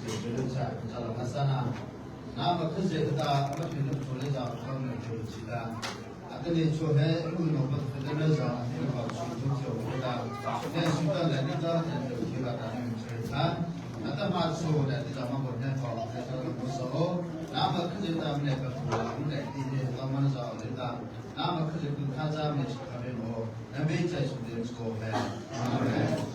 belunsa jala kasana nama khze ta amatin chole ja kham chu chida adene chohe no bat khadana ja ne ba chu chu da ne suta la ni da ne khira da ne chha ata ma so da ta ma ko ne ko ta ko so nama khze ta ne ba ko ne ti ne ta ma ja ne da nama khze ku kha ja me cha ne no na me cha su de ko hai amen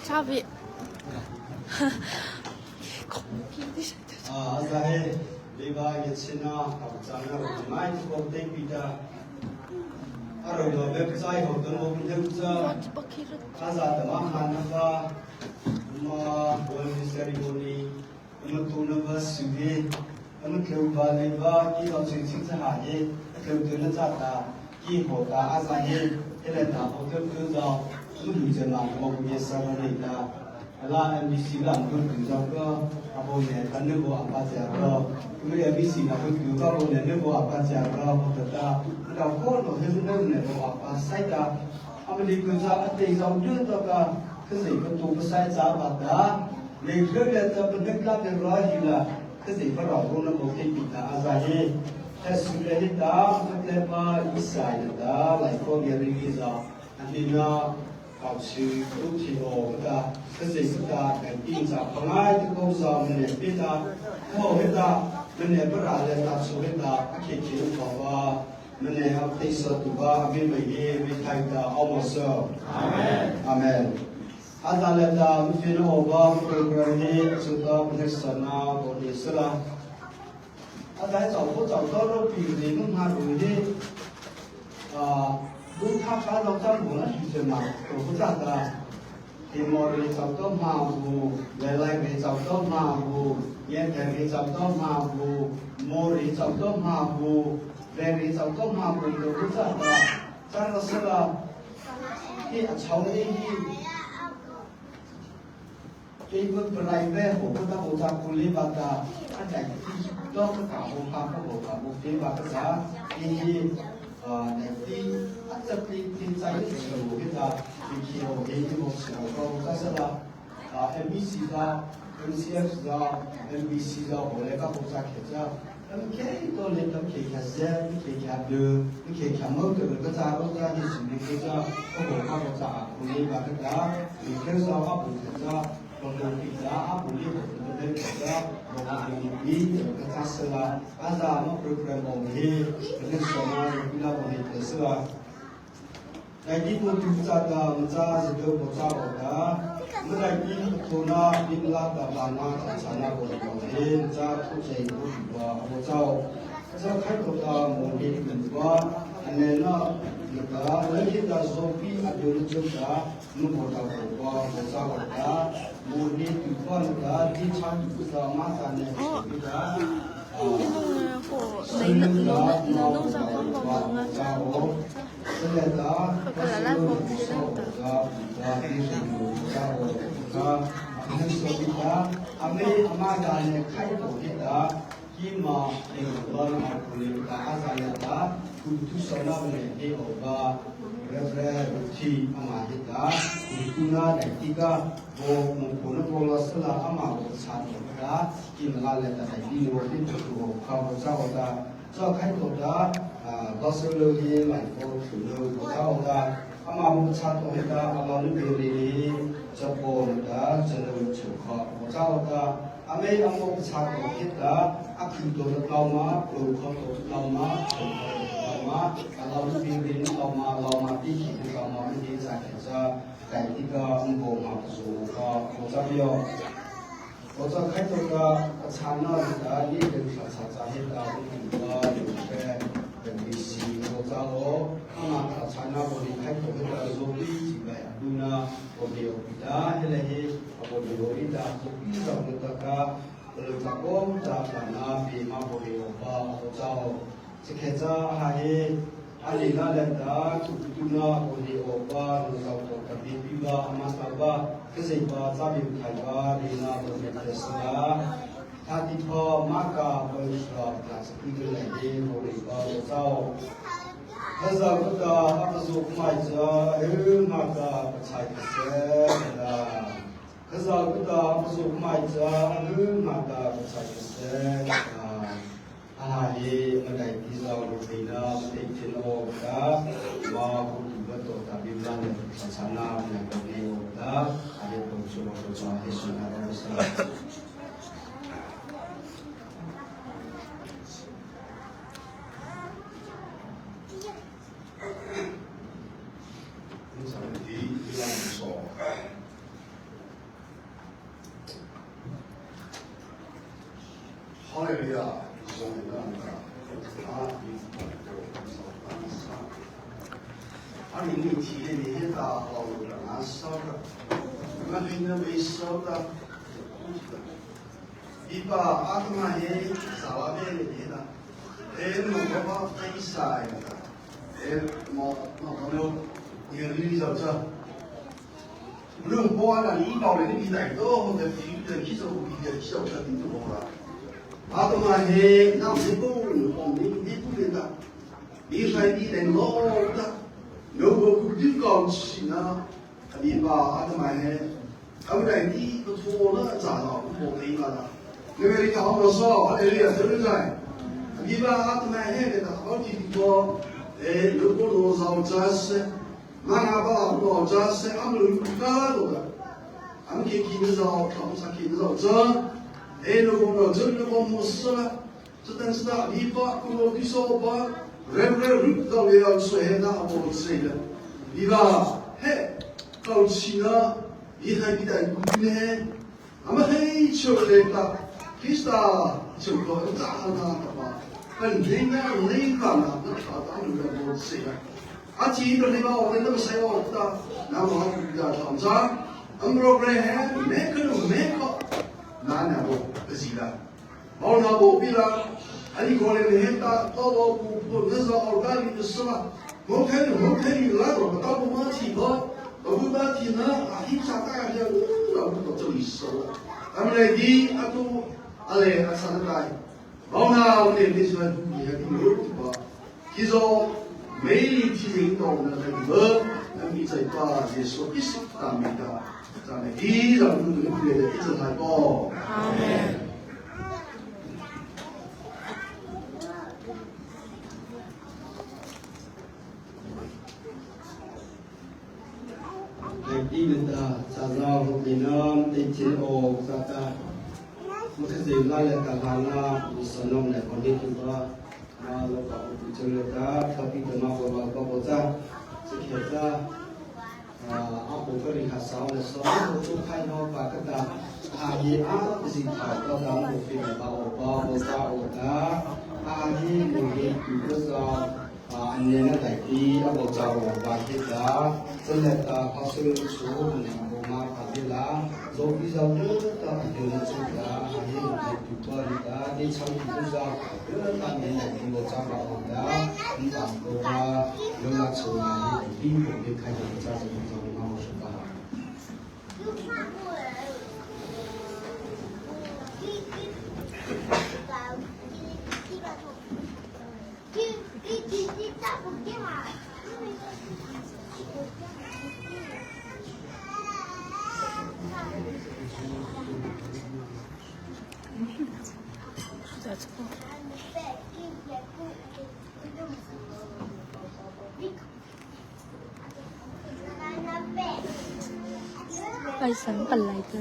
Ciao Vi. Azahe Liva Yetsina Abzana Mai Kote Pita Arono website of the Mokuza Azad Mahanava Ma Holy ceremony Matunava Sugi มันคือว่าเลยว่าที่เราชื่อชื่อสหายคือตัวนั้นจัดตาที่หัวตาอาศัยที่เราตาเขาคือเราลูกอยู่จะมาบอกมีสารในตาลามีสิ่งหลังก็คือเราก็อาบุญเนี่ยกันนึกว่าอาจจะเราไม่ได้มีสิ่งหลังก็คือเราเนี่ยนึกว่าอาจจะเราพอตาเราก็เราเห็นเรื่องเนี่ยเราอาศัยตาอเมริกันจะอัตย์เราเรื่องตัวก็คือสิ่งที่ตัวภาษาจะบัดดาในเรื่องเนี่ยจะเป็นเรื่องการเรียนรู้ที่ละคือสิ่งที่เรารู้นะบอกที่ปีตาอาศัยแต่สุดท้ายตามันมาอิสระตาหลายคนเรียนรู้จะอันนี้นะเขาชื่อทุกที่โลกตาคือสิ่งที่ตาแต่ปีจะพง่ายที่เขาสอนเนี่ยปีตาเขาเห็นตามันเนี่ยประหลาดเลยตาสุดตาเขียนเขียนบอกว่ามันเนี่ยเอาที่สุดว่าไม่ไปเย่ไม่ไทยตาเอามาสอนอาเมนอาเมนอาจารย์ตาฟิโนว่าโปรแกรมนี้สุดท้ายเป็นสนาบริสุทธิ์อาจารย์สอนผู้สอนก็รู้ปีนี้มุ่งหาดูที่ดูท่าทางเราจะหมุนแล้วจะมาตัวผู้จัดการที่มอริจับต้องมาบูเลไลริจับต้องมาบูเย็นแทริจับต้องมาบูมอริจับต้องมาบูเรริจับต้องมาบูตัวผู้จัดการจันทร์สุดาที่ชาวเองที่เมื่อปลายเดือนผมก็ต้องอุตส่าห์คุยบัตรอาจารย์ที่ต้องกล่าวผมพาเขาบอกว่าผมที่บัตรษาที่ในที่อาจจะที่ใจที่เราคิดว่าที่เขียวเองที่ผมสื่อก็ก็สละMBC da MCF da MBC da ผมเลยก็ผมจะเขียนว่ามันแค่ตัวเล็กมันแค่แค่เส้นมันแค่แค่เดือมันแค่แค่มือเกิดก็จะรู้ว่าที่สิ่งนี้ก็จะก็ผมก็จะคุยบัตรษาที่แค่สาวผมจะKalau kita boleh betul-betul kita mengambil kita salah azam program ini dengan semua kita boleh terserah. Jadi pun kita dah mencari juga bersama dah. Mereka tuna bila dah lama sana boleh mencari tujuan juga bersama. Saya kan kita boleh mencoba. Anena kita kita zombie ada juga membuat apa bersama dah. Mungkin juga ada di sana juga macamnya kita. Nông sản phẩm bóng bóng jauh. Perkenalan bóng referensi amahita ituna etika bo mungkuna bola sela amago sanota kimala ta di no tin to ka bo sa ota so khai to da basolo ye lai ko thulo sa ota amago sa to heta alalu be japo da jalo chukha bo sa ota ame amago sa to heta akito da lauma pro ko to lauma kalau pimpin lama tinggi lama ini saja kayak tiga empat masuk ke Mozambik. Mozambik itu juga sana dari sahaja kita juga juga kondisi Mozambik. Karena sana boleh kita juga zombie juga dunia boleh kita helahi boleh kita bisa kita letakkan tanah bima boleh apa Mozambik. Sekitar hari alina lenda kutuna boleh obat untuk kami juga masalah kesehatan sabi kaya lina boleh tersedia. Tadi pun maka bersyukur seperti lagi boleh bawa. Hazar kita apa suku macam maka percaya kesehatan. Hazar kita apa suku macam maka percaya kesehatan. Ahli mengenai kisah berbeda, mengenai obat, mahu betul tapi bukan sana mengenai obat, ada pencuba-cuba Yesus ada besar. Ini sampai di bilang besar. Haleluya. Hari ini tiada ni dah lalu dengan asal, mana ini besar dah. Iba agama ini salah ni 把太晒了，毛牛也离着这，如果那你搞的你带多，那皮的皮肉皮的小车顶就好了。阿多嘛嘿，那没工，你不能的，你说你得老的，如果不丢高起呢，你把阿多嘛嘿，阿不然你不错了，咋了？不可以了。因为你看我说，我这里也是在。你把阿特曼海的好几个，如果多少战士，马拉巴多少战士，俺们有干多的，俺们可以看得到，他们才看得到真，如果没真，如果没事了，这但是呢，你把如果你说把人到了要说那我谁的，你把嘿，搞起呢，你还比得过呢，俺们嘿就来了，其实啊，就搞大那吧。很人家那个呢，那他当然不是了。啊，记得你把我那么晒我的，那么比较长长，我们说来还每个哪不是的。我那不比了，啊，你过来你打到不那时候干你的事了，我看你来了，我到不马蹄了，我不马蹄呢，啊，你啥大家我不到这里说了，俺们来的啊都啊来啊啥的来。老那我们那时候你还挺有吧？其实每一天领导呢，那个那比在把这说一说当面的，咱们依然我们这个一直来搞。Nanti kita cara minum TCO kata mesti lalai kahana usanom le kondisi juga kalau kau bicara tapi tema bawa baca sekitar apa kerja sahau sahau itu kan apa kata hari apa sih kau dalam mungkin bawa baca hari mungkin juga anjingnya tadi apa jauh baca selesai hasil suhu yang rumah padilah so bisa kita dengan sudah hari juga kita di sana juga kita dengan baca baca tentang bahwa dengan sudah ini boleh kaji baca tentang rumah sudah Ai sẵn bật lại cơ.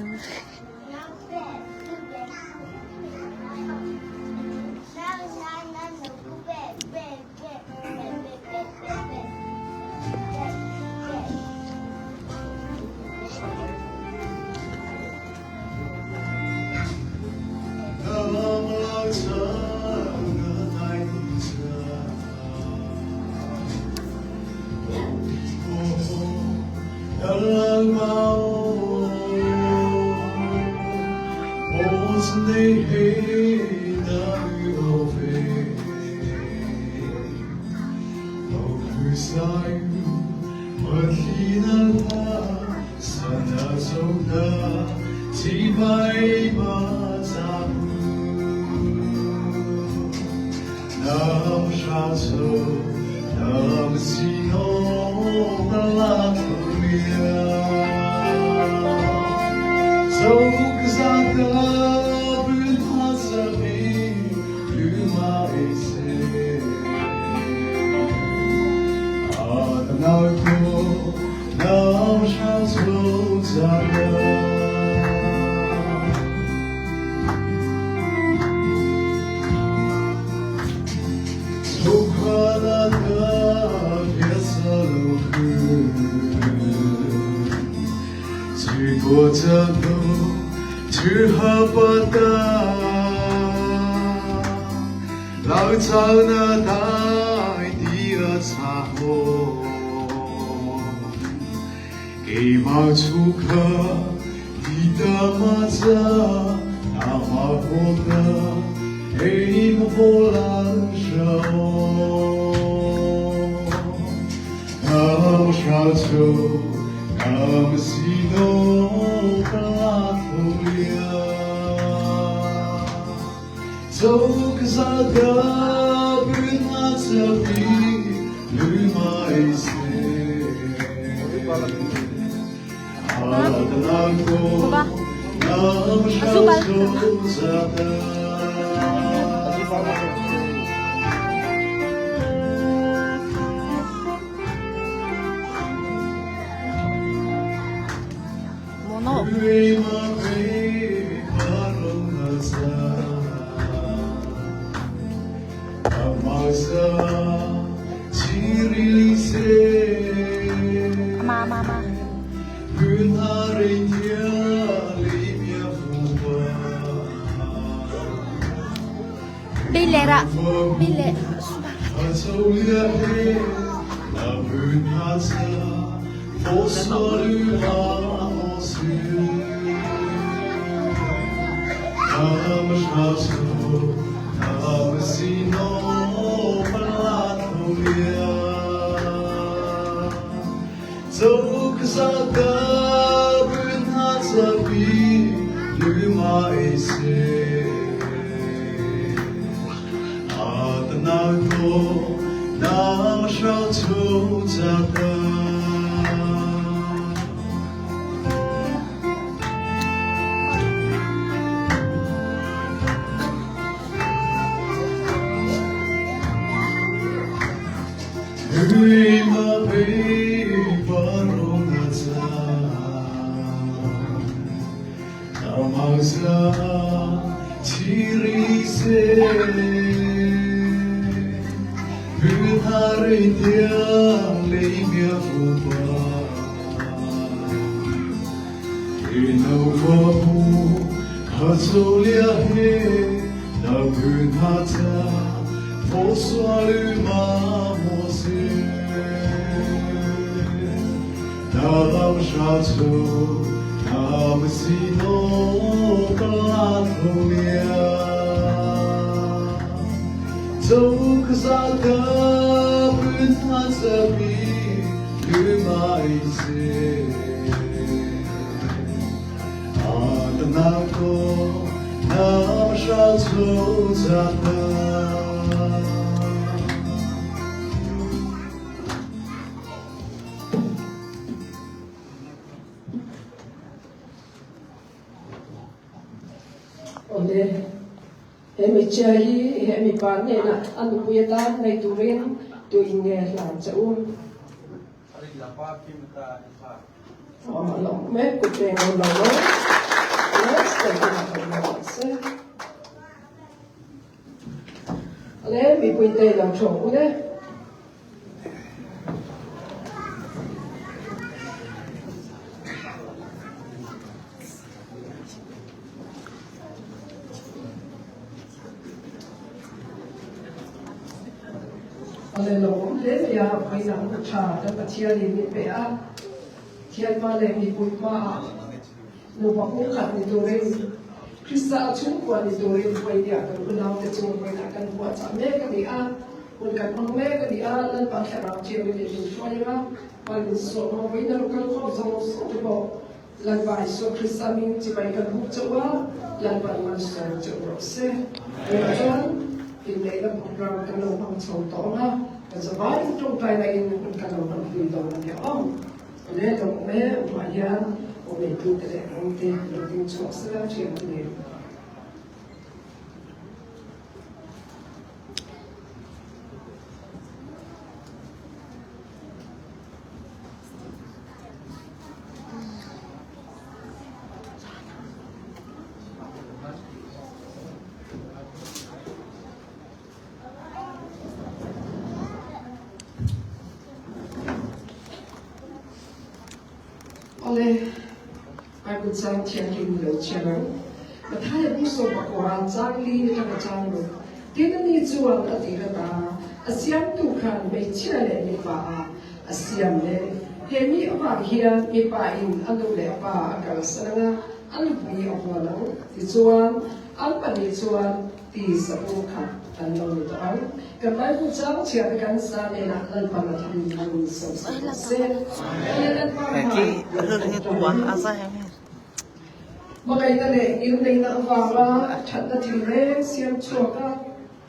Hey, mo volan shao. Nam shao, nam sino platolia. So kazaga bunatsabi lumaise. Baba. Asubal. Mono. Ma. Bilera. Hemi hemi pan ne na anu puyetan nei turin tu inge lan chaun ari la pa kimta ifa long me ku te no lo let's take it up se ale mi puite la chong ne ale lo le ya pai na ku cha ta chia ni mi pe a chia ma le mi pu ma no ba ku khat ni do re krista chu kwa ni do re pai dia ka ku na te chu pai na kan kwa cha me ka ni a kun kan ma me ka ni a lan pa kha ra che ni ni shwa ya pa ni so ma pai na kan ko zo so te bo lan ba so krista mi chi pai kan hu chu wa lan ba ma so chu ro se in the program kan lo pang so to na as a vai to tai na in kan lo pang fi do na ya le to me ma ya o me tu te on te lo tin so sa che ni I would say checking the channel. But I have also got exactly the channel. Didn't need to have a theatre. A siam to can make chile me pa. A siam le. Hemi over here, me pa in Adole pa, a girl sana, and we of one. It's one, Alpani one, ตีสะปูค่ะอันเราตัวอันกันไปผู้เจ้าเชื่อกันสามีนะลันปานาทีมันสงสัยเสียลันปานาทีMakanya ni ilmu nak faham, cakap timren siap cuaca,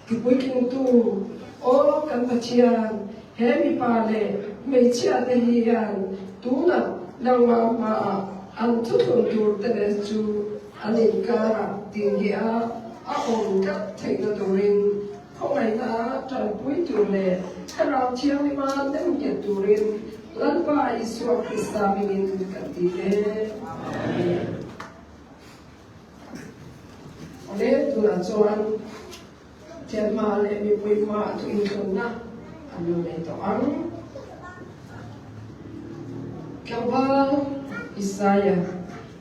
kibuikin tu, oh kan bacian, hemi pale, mecia dehian, tu nak nama antutun tur tenesu, anikara tinggi on kat teknodorin, kawai na terpui tu le, kalau ciam lima nem jaturin, lanpa iswa Krista mingin katile. Oleh tu nak cuan tiada malah mi pui mak tu ingkung nak anu ni tu ang kawal Isaya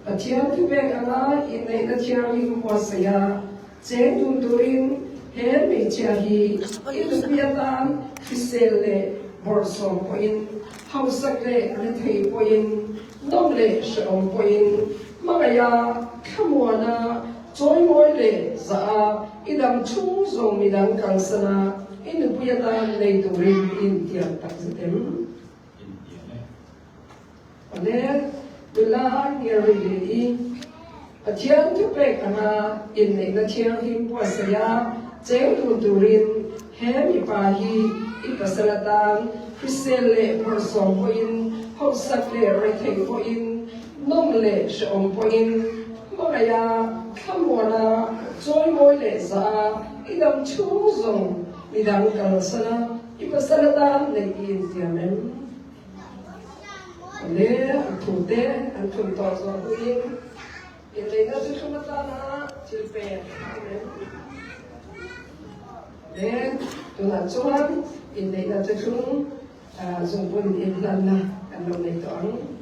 Tiada tu bengala ini dah tiada yang puasaya ceng tunturin her mi cahi itu biatan krisele borsong poin hausak le lethei poin nom le shom poin magaya kamuana Joy moi le za idam chung zong midang kangsana inu puyatan nei turin India tak setem Ane dula ngeri le atiang tu pe kana in nei na tiang him puasaya jeng turin hemi pahi ipasalatan krisele persong poin hausak le rethei poin nom le shom poin magaya Kamuana, joy moi le za, idam chuzong, midang kalasana, ipasalatan le Indiamen. Le, antute, antuntozo huing, ile na tukumatana, tilpe. Le, tunatsuhan, ile na tukun, zumbun ilana, anong nito ang.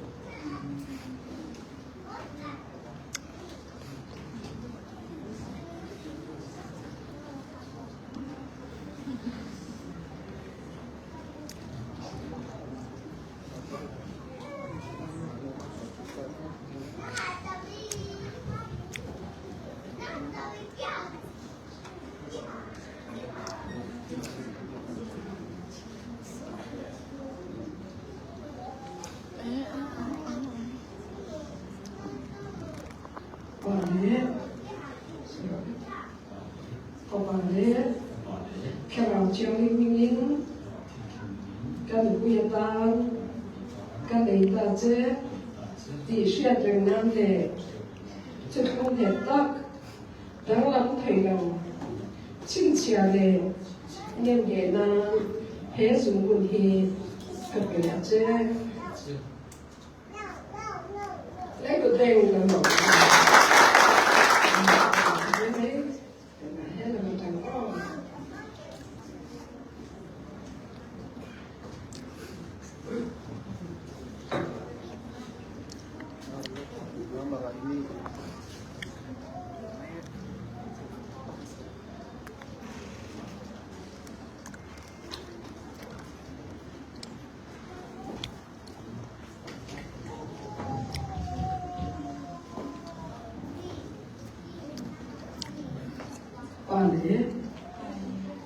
Kerana cium ingin, kan buyatan, kan leita je, di siat dengan le, cekung letak, dalam thayang, cincia le, nyen gena, he sungguh hi, kerja je, lagi deng dalam.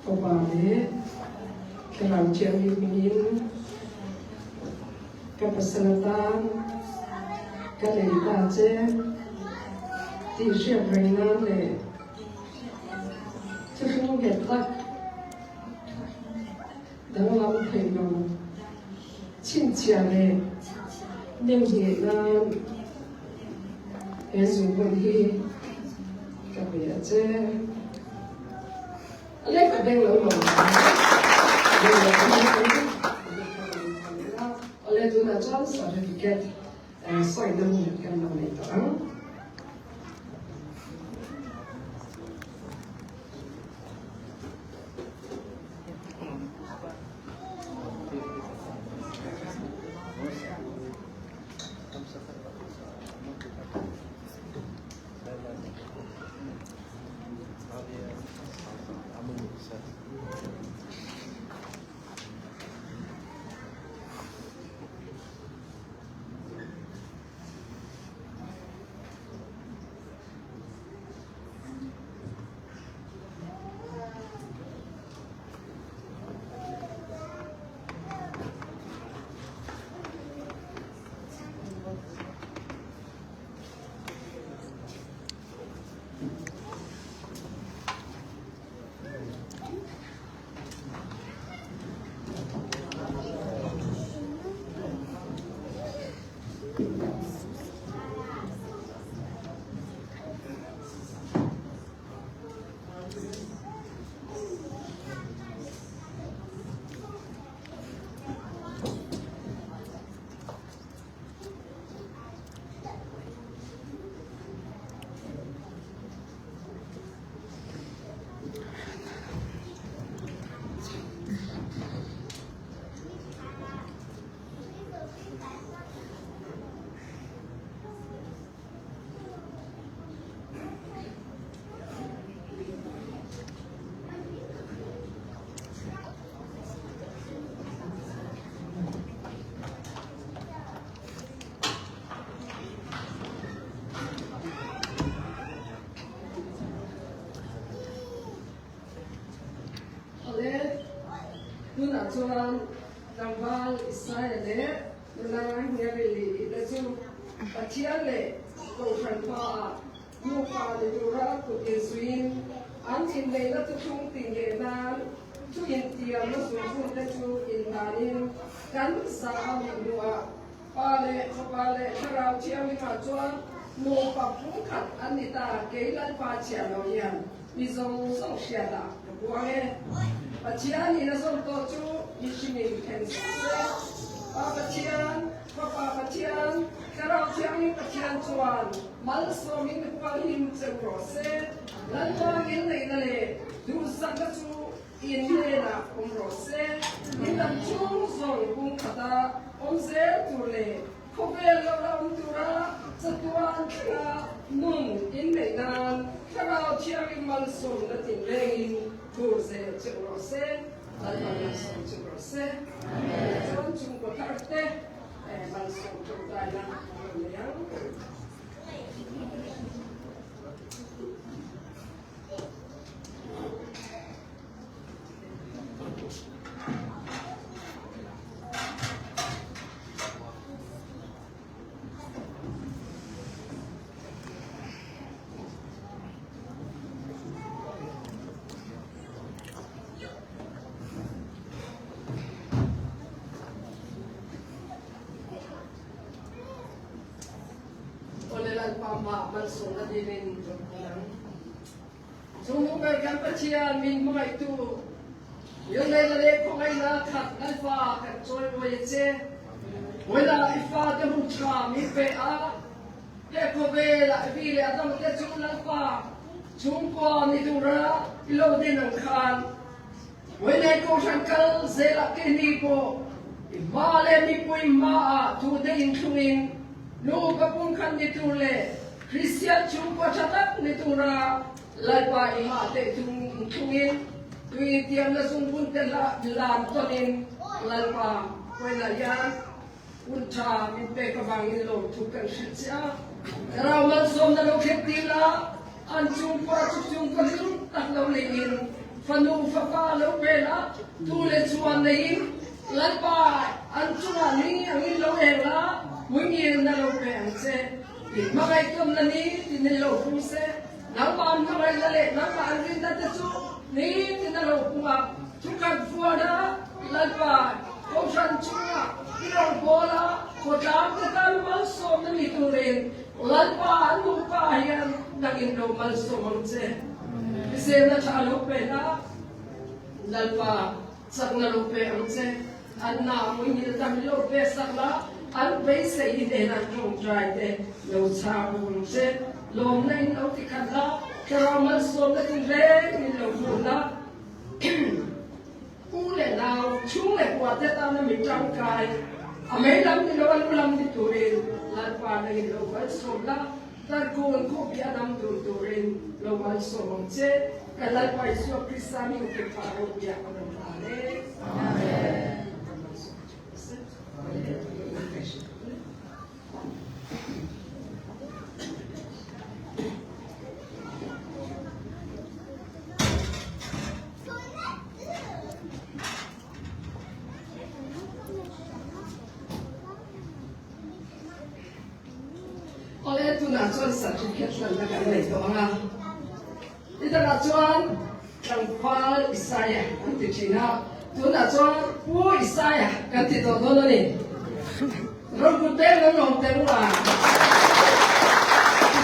Pabale, kerana cium ingin, kepeselatan, kalendase, di siap ringan le, cekung getak, dalam thayang, cincia le, nenggenan, esungguh hi, kerja je. Lek ada yang lalu oleh tu nak jual sertifikat saya dah menggunakan nama itu. tu na chuan rangwal isai le na ngeri le chu pathian le ko than pa mu pa le dura ku te swin an in le na tu chung ting le na tu in tiam na su fu te chu in na in kan sa am lu a pa le tharau chiam mi ma chuan mo pa phung khat an ni ta ke lan pa chia lo yan mi zong song sia da wa he pathian ni na som to chu ni chini ken sa pa pathian tharau chiam mi pathian chuan mal so min pa him che prose lan pa in nei na le du sa ka chu in le na prose in lam chung zong bung khata se tu le khovel lo ram tu ra satuan ka nun in nei nan tharau chiam mi mal so na tin le in tu se che prose lan pa mal so che prose chon chung ko tharte mal so tu da na yang man so na dinin chung ba kan pathian min mai tu yo le ko ngai na khat nal fa kan choi wo ye che wala ifa de hu cha mi pe a le ko be la bi le adam le chung nal fa chung ko ni tu ra ilo din ang khan wala ko san kal ze la ke ni ko ma le mi pui ma tu de in thungin no ka pun khan ni tu le Christian chung ko chatak ni tura lalpa ima te thungin tui tiam na sung pun te lam tonin lalpa koina yan uncha min pe ka bangin lo thu kan shitya raw man som na lo khetila an chung ko lim tak lo lein fanu fa pa lo bela tu le chuan nei lalpa an chunga ni angin lo ela wingin na lo pe an se magai kum na ni tin lo pu se nang ban magai la le nang ban rin da chu ni tin lo pu ma chu kan fu da la ba ko san chu ma ni lo bola ko dam ka kan mal so na ni tu ren la ba nu pa yan nang in lo mal so mon se se na cha lo pe na la ba sak na lo pe ang se an na mo ni da lo pe sak la an be se i de na chung trai de lo cha bu se lom nei lo ti khan la kra mal so na tin re ni lo fu na u le na chung le kwa te ta na mi chang kai a me lam ni lo al lam ni tu re la pa na ni lo ba so la tar ko ko pi adam tu re lo mal so mon se ka la pa so kristani ke pa ro ya ko na le amen tu na chuan certificate lan na kan nei to anga ita na chuan tangpal isaya kan ti china tu na chuan pu isaya kan ti to do ni ro ku te no no te wa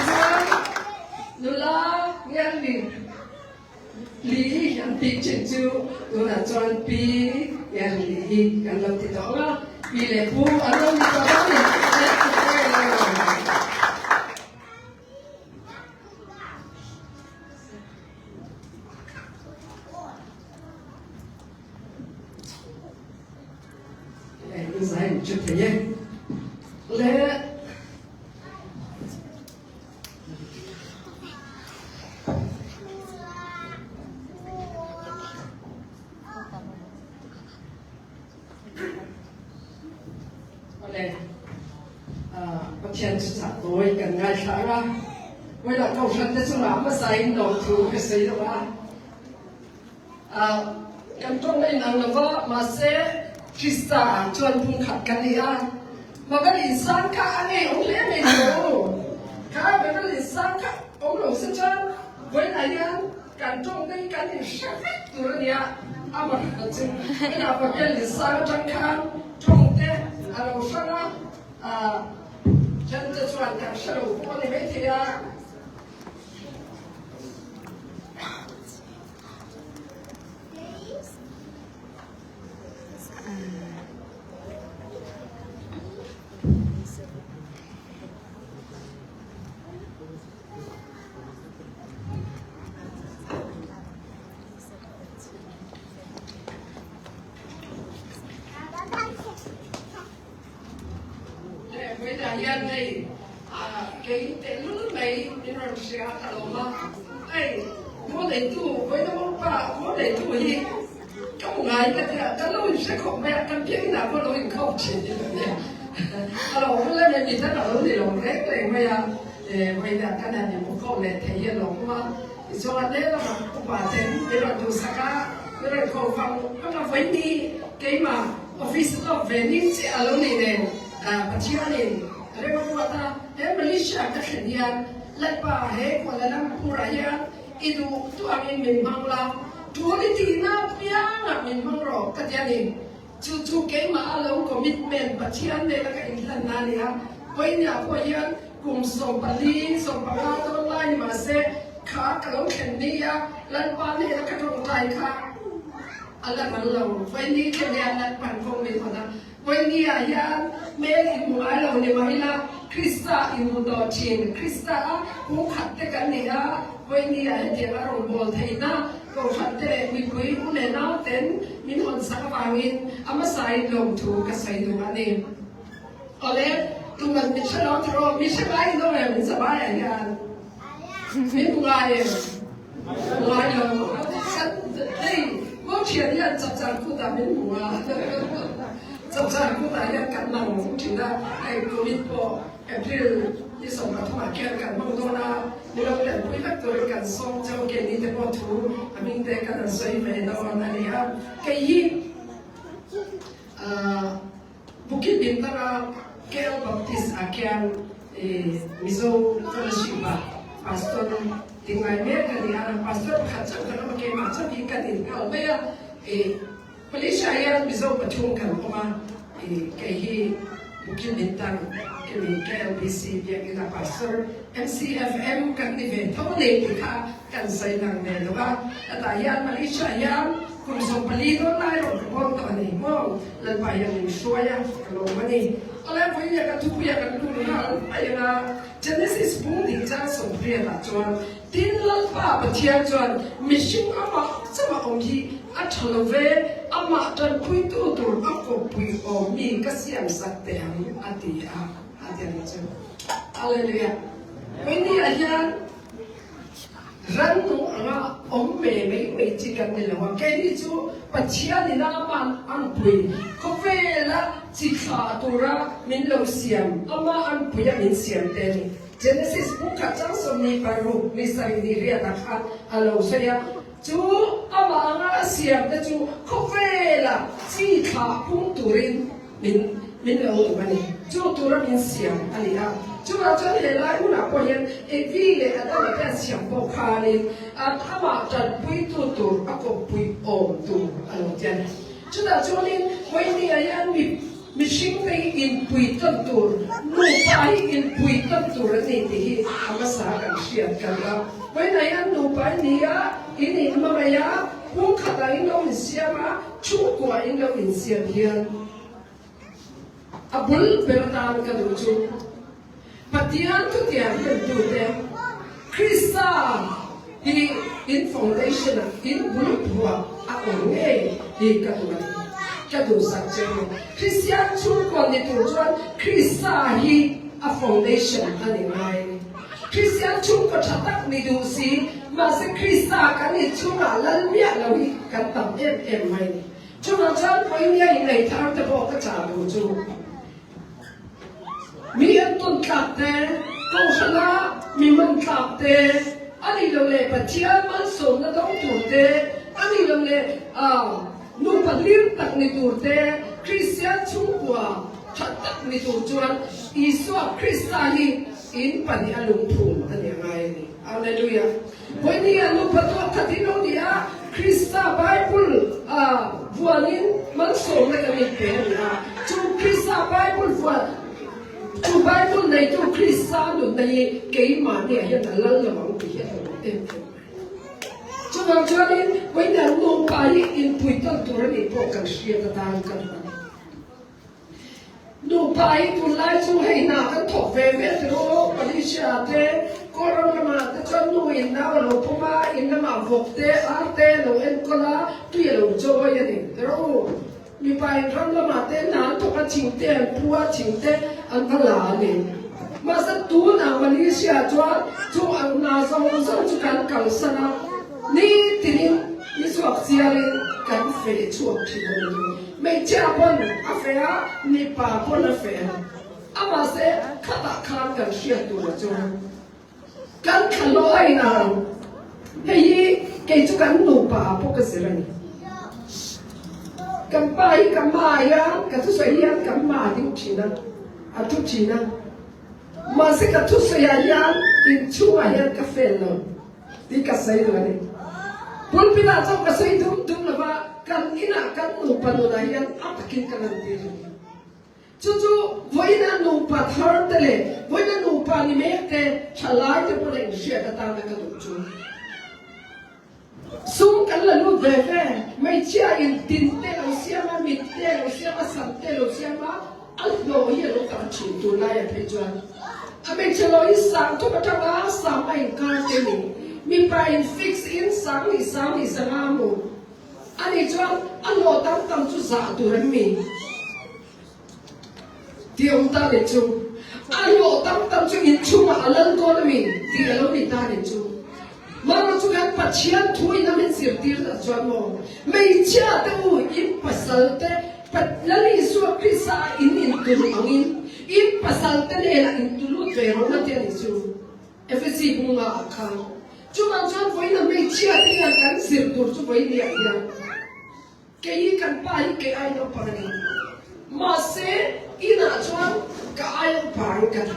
chuan nula ngan li kan ti chen chu tu na chuan pi yan li kan lo ti to anga pi le pu aro ni to ni sai một chút thế nhé lẽ bắt chân chặt tôi cần ngay sáng ra quay lại câu chuyện thế xong mà sai đầu thu cái gì đâu á กันตรงในนางนว่ามาเซคริสตาจวนพุงขัดกันนี่อ่ะมาก็ลิสังกะนี่องเล่ไม่รู้ข้าเป็นลิสังกะองหลวงสัจจ์ไว้ไหนกันกันตรงในกันนี่ชักตัวเนี่ยอามาจริงไม่น่าเป็นลิสังจังคันตรงเตะเราฟังฉันจะชวนกันสรุปวันนี้ไม่เที่ยยันเลยเกี่ยแต่รู้ไหมนี่เราเสียตลอดมา我哋都為咗我哋都會咁捱嘅啫，咁老人識學咩？咁偏嗱個老人溝錢嘅咩？我咧咪變得老人龍叻嚟咩啊？為咗今日你冇講嚟睇嘢龍嘛？所以咧我話聽你來做啥噶？你來講翻咁啊？為你幾嘛 office of vending 即係老年人ปัจจุบันนี้เรียกว่ามาเลเซียก็เห็นยันและป่าเฮกว่าแล้วผู้รายอีดูตัวมีมินบังลาตัวนี้ที่น่าเพียงมินบังรอก็จะนี่จู่ๆเกี่ยมาเราคอมมิตเมนต์ปัจจุบันนี้แล้วก็อินลันนานี่ฮะวันนี้พอยันกลุ่มส่งปลีส่งปากกาตัวไลน์มาเสกขากระโดดเข็นนี่ฮะลันป่านี่แล้วก็ตรงไลน์ค่ะอะไรมันเราวันนี้แค่ยันลันป่านคงมีคนนะวันนี้ยันเมื่อที่มัวเราเนี่ยมาให้ละคริสต์อินโดจีนคริสต์ผู้ขัดกันเนี่ยวันนี้เดี๋ยวเราบอกให้นะก็ขัดเตะมีคุยอุณหนาเต็นมีคนสักบางอินอามาใส่ลงถูกกับใส่ดูอันนี้เอาเลยตัวมันไม่ใช่ร้อนร้อนไม่ใช่ไรต้องเลยมันสบายอย่างนั้นไม่บุกอะไรบุกอะไรเราเฮ้ยว่าเชียร์ยันจับจับกูแต่ไม่บุกอ่ะจับจับกูแต่ยังกันนั่งถึงได้ไอ้โควิดพอแอพริลที่ส่งมาทั่วแค่กันบางตัวนะนี่เราเล่นคุยกับตัวกันส่งเจ้าเกณฑ์นี่แต่พอถูกอามิงเด็กกันสวยไม่นอนนั่นนี่ครับแค่ยี่บุกิบินตระเกลบัพติสอาเกียนมิโซเฟลชิบะพาสตอร์ที่ไม่เมื่อกันนี่ฮะพาสตอร์ขัดจังกันมาเกี่ยมาจับอีกันนี่เอาไปMalaysia yang bisa berjumpa sama kayak mungkin bintang KLBC yang kita pasar MCFM kan event tahun ini kita kan saya nang neluah tapi yang Malaysia yang kurang pelito lain orang tahun ini mau lepas yang suaya kalau mana oleh punya kan tu punya kan tu hal ayana Genesis pun dijang sempurna lah cuan tin lepas bertiap cuan mission apa sama orang athalove ama tan pui tu tur akko pui o mi kasiam sakte ham ati chu hallelujah ini aja ran tu anga om me chikan ni lawa ke ni chu pachia ni na man an pui ko vela chi kha tura min lo siam ama an pui min siam te ni Genesis book ka chang som ni paru ni sai ni ria ta kha alo saya chú ama nga siam ta chú khopela chi kha pung turin min lo tu bani chú tura min siam ali a chú ra cho le lai una ko yen e vi le ata le ta siam bo kha le ama tan pui tu tu ako pui om tu alo jan chú da cho nin wai ni ayan mi sing pe in pui tan tur nu pai in pui tan tur ni ti ama sa kan siam kan la wai na yan nu pai ni a ini mamaya pun kata ingaw insiama chukwa ingaw insiam hian abul bertan kaduchu patian tu tian tu te Krista in foundation in bulwa aonge di kadu sakje Christian chukwa ni tu chuan Krista hi a foundation ani mai Christian chukwa thatak ni du si Masa Krista kan ni chunga lan mia lawi kan tam em mai ni chunga chan poi nia in nei thar te bo ka cha du chu mi an ton tlak te ko sala mi man tlak te ani lo le pa chia man so na dong tu te ani lo le nu palir tak ni turte Christian chungwa thatak ni tur chuan Isu Christani in pani alung phum ani ngai ni hallelujah boini anu patwa khatino dia Christa Bible buanin man so na kami pe ya chu Christa Bible buan chu Bible nei chu Christa nu nei ke ma ne ya na lan la mang ti ya em chu bang chuanin boini anu pai in puiton turani po kan sia ta dan kanนูไปตุลาจูให้นากันถกเวเวตโรปริชาเตกรณมาตจนนูอินนาโลปมาอินนามาฟกเตอาเตโลเอ็นกลาตุยโลโจยันเตโรมีไปรังละมาเตนานทุกชิงเตปัวชิงเตอันตลานีมาสัตูนามาลิชาจวนจูอันนาสมุนจูกันกัลสนานี่ทีนี้มิสวักเซียริกันเฟรชวกที่นั่นไม่เชื่อปนอาเฟียนี่ป่าปนอาเฟียอามาเสขตะคานกันเชียตัวจงกันขลอยนะเฮ้ยเกี่ยจุกันหนูป่าพวกกษัตริย์กันไปกันมาอย่างกันทุกสิ่งอย่างกันมาที่ที่นั่นอาทุกที่นั่นมาเสกันทุกสิ่งอย่างอินชั่วอย่างกาแฟเลยที่กษัตริย์เลยปุ่นพิลาเจ้ากษัตริย์ดุมนะว่ากันอินากันหนูปนุนายันอัตกินกันนั่นเองจู่ๆวันนั้นหนูปะทาร์เตเลวันนั้นหนูปานิเมกเตฉลาดจะพูดเองเสียกันตามกันตุจูซุ่มกันละลูกเว่ไม่เชื่ออินตินเตเราเสียมามิดเตเราเสียมาสันเตเราเสียมาอัลโลฮีเราการชิมตัวไล่เพจวนอเมริกาเราอิสังทุกประเทศอาสามไม่การเตนีมีไปอินฟิกซ์อินสังอิสังอามูอันนี้จวนอันโลตั้มจุดจากตัวมีเดี๋ยวตาเด็จูอันโลตั้มจุดอินชูมาอันนั้นตัวมีเดี๋ยวเรามีตาเด็จูมาเราจุกันปัจจัยทุยนั่นเป็นสิ่งที่เราจวนมองไม่เชื่อตัวอินปัสสาวะปัจจัยสุขพิษาอินตุลุอังอินปัสสาวะเนี่ยละอินตุลุเตโรนั่นเดียวนิจูเอฟซีบุ้งอาคาจุกันจวนวันนั้นไม่เชื่อที่เราการสิ่งตัวจุวันนี้อย่างเกี่ยกันไปเกี่ยไอ้เราปานีมาเสอินาจวนกับไอ้เราปานีกัน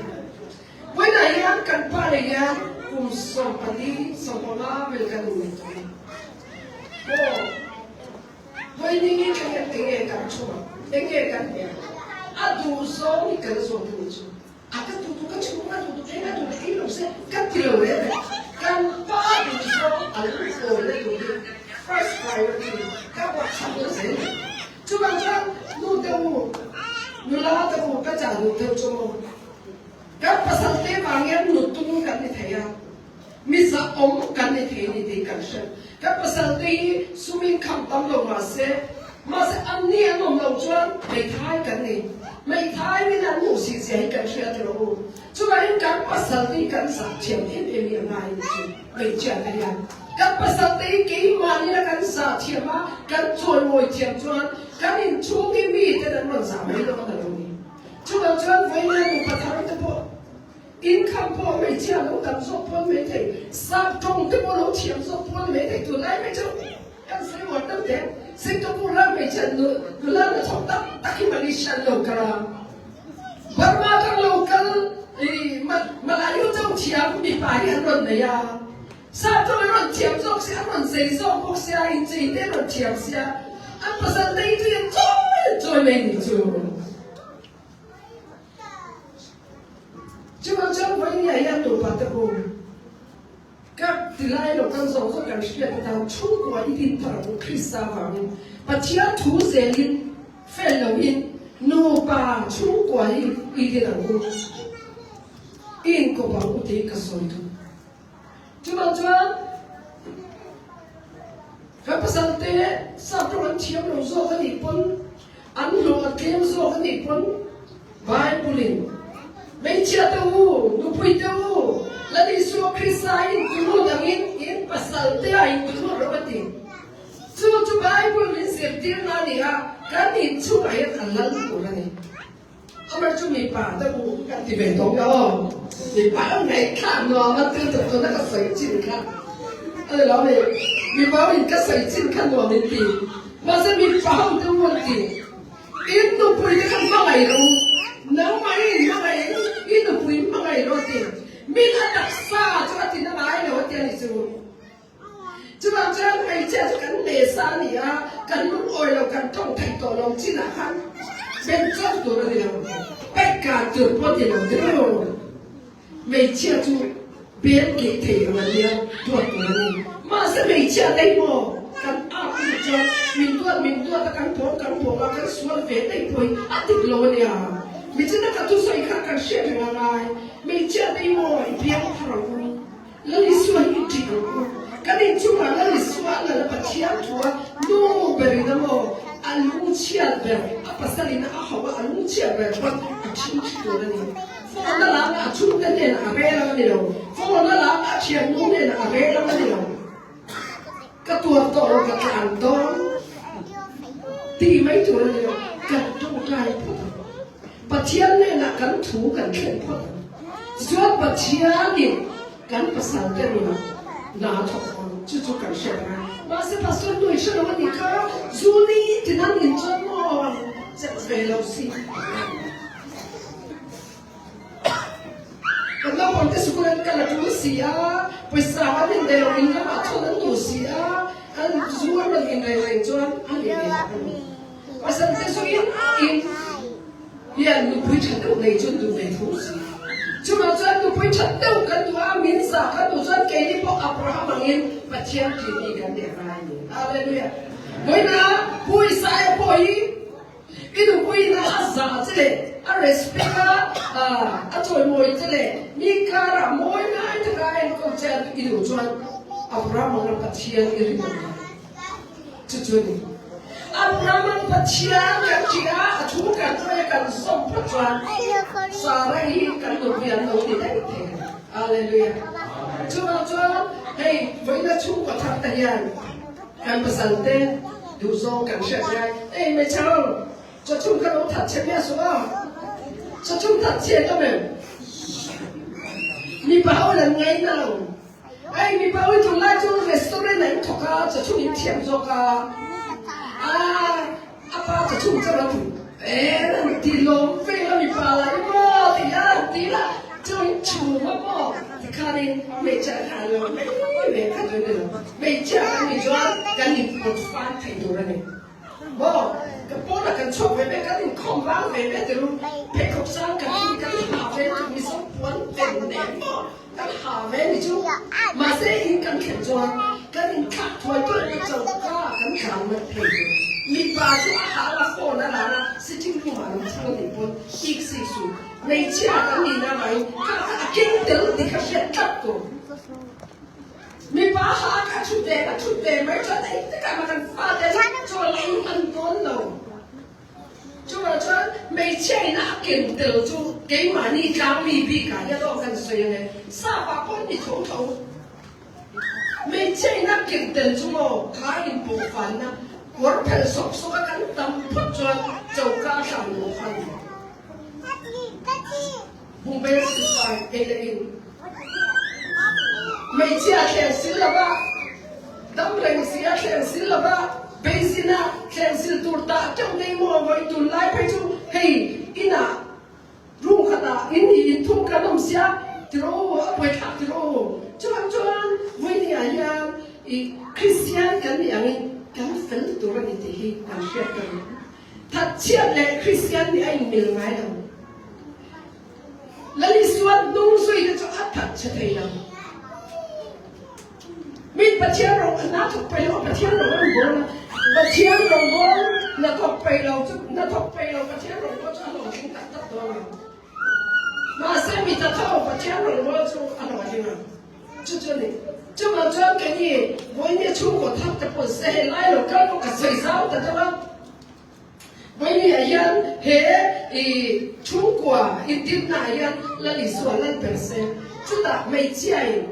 วันไหนยังกันไปยังกุมส่งอันนี้ส่งมาเวลกันไม่ได้โอ้วันนี้กันยังเกี่ยกันชัวเกี่ยกันเนี่ยอาดูส่งนี่กันส่งนี่ชัวอาก็ดูกันชัวร์ดูเองดูเองเราเสกันที่เราเนี่ยกันไปดูส่งอันนี้ส่งเลยดูดิfirst priority ก็ว่าทำเลยสิจุดนั้นนู่นเดียวนู่นละเดียวก็จะนู่นเดียวจุดก็ภาษาเทวางี้นู่นตุ้งกันนี่เทียมิจะอมกันนี่เทียนี่ดีกันเช่นก็ภาษาเทสุมิงคำตั้งลงมาเสอันนี้นุ่มลงจวนไม่ท้ายกันนี่ไม่ท้ายไม่นั่นนู่นสิ่งเสียกันเชื่อที่เราจุดนั้นการภาษาเทกันสักเทียมเอ็มยังไงไม่เชื่อกันยังกันภาษาเทกี่มานี่ละกันสักเทียมมากันชวนมวยเทียมชวนกันอินช่วงที่มีแต่นั้นมันสามไม่รู้กันตรงนี้จุดนั้นชวนไว้เนี่ยนุ่มประทานจะพออินคำพอไม่เชื่อเรากันสอบพอไม่ได้สักตรงที่พอเราเทียมสอบพอไม่ได้ตัวไหนไม่เจ้ากันเสียวันตั้งแต่สิ่งที่พวกเราไม่เชื่อนู่นเราจะทำตั้งที่มาลิชันโลกาบาร์มากันโลกามาลายุเจ้าเทียมมีป่าที่อันนั้นเนี่ยซาตัวเราเทียมสอกเสียมันเสียสอกพวกเสียอินจีเดเราเทียมเสียอันภาษาไทยที่ยังจ่อยไม่ดีจู่จุดนั้นวันนี้ยังตัวปัตตานีกับที่ไล่เราตั้งสองคนกันเชื่อแต่ชุ่มกว่าอีดินทางคริสต์ฟังปัจจัยทูเซลินเฟลลวินโนปาชุ่มกว่าอีดินอังกูอินก็บังอุติกสอยดูจุดนั้นกับภาษาเทสับตรงเทียมลงโซ่กันอีกคนอันลงเทียมโซ่กันอีกคนไบเบิลไม่เชื่อตัวดูพูดตัวแล้วดิสุคริสต์อินตุลุดังอินภาษาเทอินตุลุรบดิจู่ไบเบิลมีเสียงที่นั่นเนี่ยกันอินจู่ไอ้ขันลันตัวนี่เอามาจู่มีป่าตะบูกันที่เป็นตรงย่อมีป่าแล้วไหนข้ามนอมาตื่นตัวนั้นก็ใส่จิ้มค่ะเราเนี่ย มีบ้าอินก็ใส่ชิ้นขนมนิดเดียวมาจะมีฟ้าตัววันเดียวอินตัวปุยกันมาไงรู้น้ำไม่มาไงอินตัวปุยมาไงรู้เดียวมีนักศึกษาจะมาที่นั่นไหนรู้เดียวนี่สิรู้จะมาจะไม่เชื่อกันเนสานี่อ่ะกันมุ่งโอยเรากันท่องไทยตัวเราที่ไหนกันเป็นเจ้าตัวเดียวเป็นการจุดพอดีเราเดียวไม่เชื่อจูเบียนเกตเทียมันเนี่ยตัวนี้มาจะไม่เชื่อได้หมดกันอาบจะมินตัวตะกันพงแล้วกันสวนเวทได้ปุยอาทิตย์โลเนี่ยมิจะนักตุสอยกันเชื่อถึงอะไรไม่เชื่อได้หมดเพียงพอแล้วลิสวนอีกทีกันอีกชั่วแล้วลิสวนแล้วปัจเจียตัวดูเบริดโมอันมุเชียเบรอปัสสลินะอาหาวอันมุเชียเบรวันชิ้นตัวนี้ฟอนนั่นละชุดนั้นเนี่ยอาเบลมันเนี่ยฟอนนั่นละเชียนู้นเนี่ยอาเบลมันเนี่ยก็ตัวโตกับการโตตีไม่ถูกเลยกันต้องใจพูดปัจเจียเนี่ยนะกันถูกันเข็นพูดส่วนปัจเจียนี่กันภาษาเรื่องนี้น่าทุกคนจู่ๆกันเชื่อไหมมาเสพาสุดด้วยเชื่อวันนี้ก็จูนี่ที่นั่นนินจนมองจะเวลาสิกันแล้วคนที่สุขุนกันละตัวเสียไปสาวนี่เดี๋ยวอินก็มาทนนั้นตัวเสียอันจูมันอินอะไรจวนอันนี้ภาษาที่สุดอินยันลูกผู้ชายตัวไหนจนดูไม่ถูกสิจุดนั้นลูกผู้ชายตัวกันตัวมินสักกันตัวจนเกี่ยพวกอับราฮัมอินปัจเจียนที่นี่กันเดี๋ยวอะไรนี่ฮาเลลูยาเมื่อนะผู้อิสราเอลผู้อินผู้อินอาซาเจเลอาเรสเปกาอาจอยมวยเจเลมีการะมวยนะที่กายก็เจออินจวนอับราฮัมกับปัจเจียนอิริมันจุดนี้อับราฮัมปัจเจียนกันที่อาชูกันด้วยกันส่งพระจวนสาระฮีกันตัวเบียนตัวนี้ได้เท่ฮาเลลูยาจุดนั้นเฮ้ยวันนี้ชูกับทัพตะยันกันภาษาเต้ดูโซกันเชื่อใจเอ้ยไม่เช่าจะชูกันเอาถัดเชื่อเนี่ยสัวจะชูถัดเชื่อก็ไม่มีเป้าอะไรไงนั่งไอ้มีเป้าที่จุดไล่จุดรีสอร์ทไหนถูกอ่ะจะชูนี่เทียมโซกาอาป้าจะชูจะรับนั่นตีลมเฟ้แล้วมีเป้าอะไรบ้างตีละจะชูมาบ้างที่ข้านี่ไม่เจอกันเลยไม่กันเลยไม่เจอกันนี่จวนกันนี่ปวดฟันไทยดูเลยบอกกับพวกเรากันชอบเว้ยกันนี่คอมบ้างเว้ยแต่รู้เพคของสร้างกันนี่กันหาเว้ยมีสมควรเป็นแน่กันหาเว้ยนี่จูมาเสียอินกันเขียนจวนกันนี่ขัดถอยตัวไปจนก้ากันขานมันเพลย์มีปลาที่อาหารละโคนนั่นนะสิ่งที่รู้มาเราทั้งนี้บนอีกสิ่งสุดในเชื่อกันนี่นะไหมก็เก่งเดี๋ยวที่เขาเช็ดกัดตัวมีป้าหากันชุดเดย์ไม่จนไอ้ที่การมากันฟาดเลยจนอินมันโดนเราจนไม่ใช่นักเก่งเดี๋ยวจูเก่งมานี่กลางมีบีกันจะต้องกันสวยเลยซาบะคนนี่ทุ่งไม่ใช่นักเก่งเดี๋ยวจูโม่ขายอินปูฟันนะวัดเพลสอบสุขกันตั้มพัดจวนเจ้าก้าสั่งหนูฟันบุ้งเบสสิไปเอเลอินไม่เชื่อแค่ศิลปะดำเริงเสียแค่ศิลปะเบสินะแค่ศิลป์ตัวตาเจ้าในมัวไว้ตุไล่ไปจูเฮ้ยอินะรู้ขนาดอินทุ่งกันน้ำเสียที่รู้ไปขับที่รู้จวนวันนี้ยังคริสเตียนกันอย่างนี้กันเฟลตัวนี้ที่กันเชื่อกันถ้าเชื่อเลยคริสเตียนนี่ไอ้มิลไงเราแล้วนี่ส่วนนุ่งสวยจะอัดถัดเฉยเรามีประเทศเราน่าถูกไปเราประเทศเราไม่รู้นะประเทศเราน่าถูกไปเราจะน่าถูกไปเราประเทศเราจะอร่อยขึ้นตัดตัวเรามาเส้นมีแต่เท่าประเทศเราจะอร่อยขึ้นมาจุดนี้就嘛这样给你，我一出国他的本事来了，跟我个水烧的对吧？我一样嘿，出国一定那样，那你说那本身，知道没见，